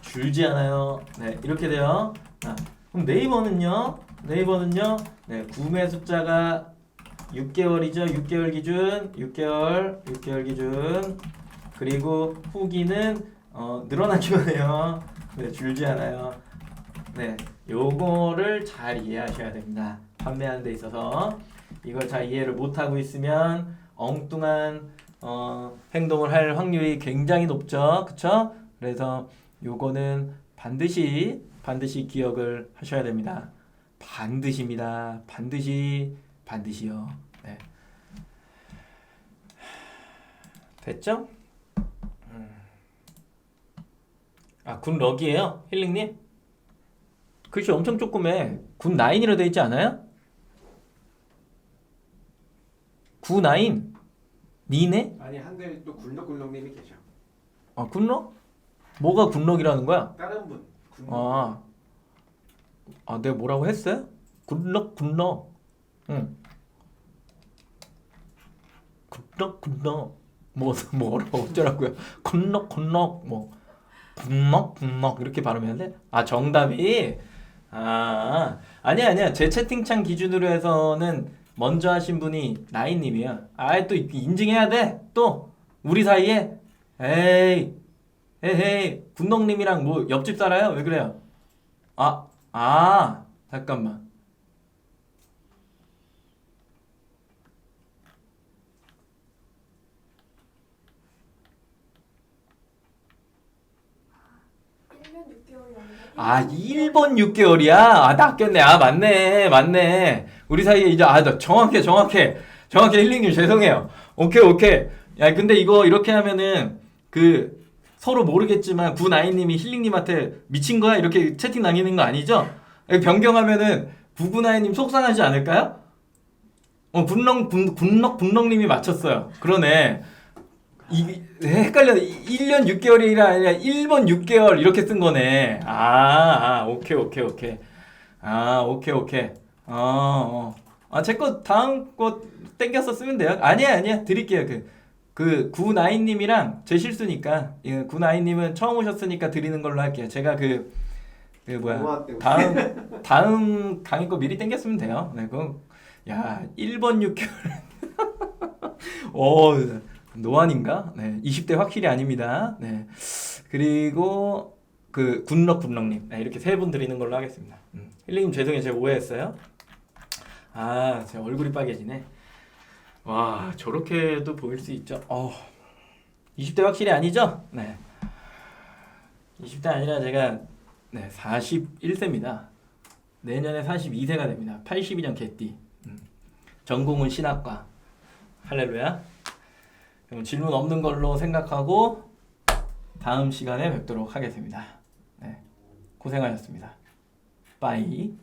줄지 않아요. 네, 이렇게 돼요. 그럼 네이버는요? 네, 구매 숫자가 6개월이죠. 6개월 기준, 6개월 기준. 그리고 후기는 늘어나기만 해요. 네, 줄지 않아요. 네, 요거를 잘 이해하셔야 됩니다. 판매하는 데 있어서 이걸 잘 이해를 못하고 있으면 엉뚱한 행동을 할 확률이 굉장히 높죠. 그쵸? 그래서 요거는 반드시 기억을 하셔야 됩니다. 반드시입니다. 반드시요. 네. 됐죠? 굿럭이에요? 힐링님? 글씨 엄청 조그매. 굿나인이라 되어 있지 않아요? 굿나인? 니네? 아니 한대 또 굴럭굴럭님이 계셔. 굿럭? 뭐가 굿럭이라는 거야? 다른 분. 굴럭. 내가 뭐라고 했어요? 굿럭. 응. 굿럭. 뭐라고 어쩌라고요? 굿럭. 굿럭 이렇게 발음해야 돼? 정답이 아니야. 제 채팅창 기준으로 해서는 먼저 하신 분이 나인님이야. 또 인증해야 돼. 또 우리 사이에 에이 군덕님이랑 뭐 옆집 살아요? 왜 그래요? 잠깐만. 아, 1번 6개월이야? 낚였네. 맞네. 우리 사이에 이제, 정확해. 힐링님, 죄송해요. 오케이. 야, 근데 이거 이렇게 하면은, 서로 모르겠지만, 구나인님이 힐링님한테 미친 거야? 이렇게 채팅 남기는 거 아니죠? 변경하면은, 구구나인님 속상하지 않을까요? 군럭님이 맞췄어요. 그러네. 헷갈려. 1년 6개월이 아니라 1번 6개월 이렇게 쓴 거네. 오케이. 제 거 다음 거 땡겨서 쓰면 돼요. 아니야. 드릴게요. 구나인님이랑 제 실수니까. 구나인님은 처음 오셨으니까 드리는 걸로 할게요. 제가 다음 강의 거 미리 땡겼으면 돼요. 네, 1번 6개월. 노안인가? 네, 20대 확실히 아닙니다. 네, 그리고 굿럭님, 네, 이렇게 세 분 드리는 걸로 하겠습니다. 힐링님 죄송해요, 제가 오해했어요. 제 얼굴이 빨개지네. 와, 저렇게도 보일 수 있죠. 20대 확실히 아니죠? 네, 20대 아니라 제가 41세입니다. 내년에 42세가 됩니다. 82년 개띠. 전공은 신학과. 할렐루야. 그럼 질문 없는 걸로 생각하고 다음 시간에 뵙도록 하겠습니다. 네, 고생하셨습니다. 빠이.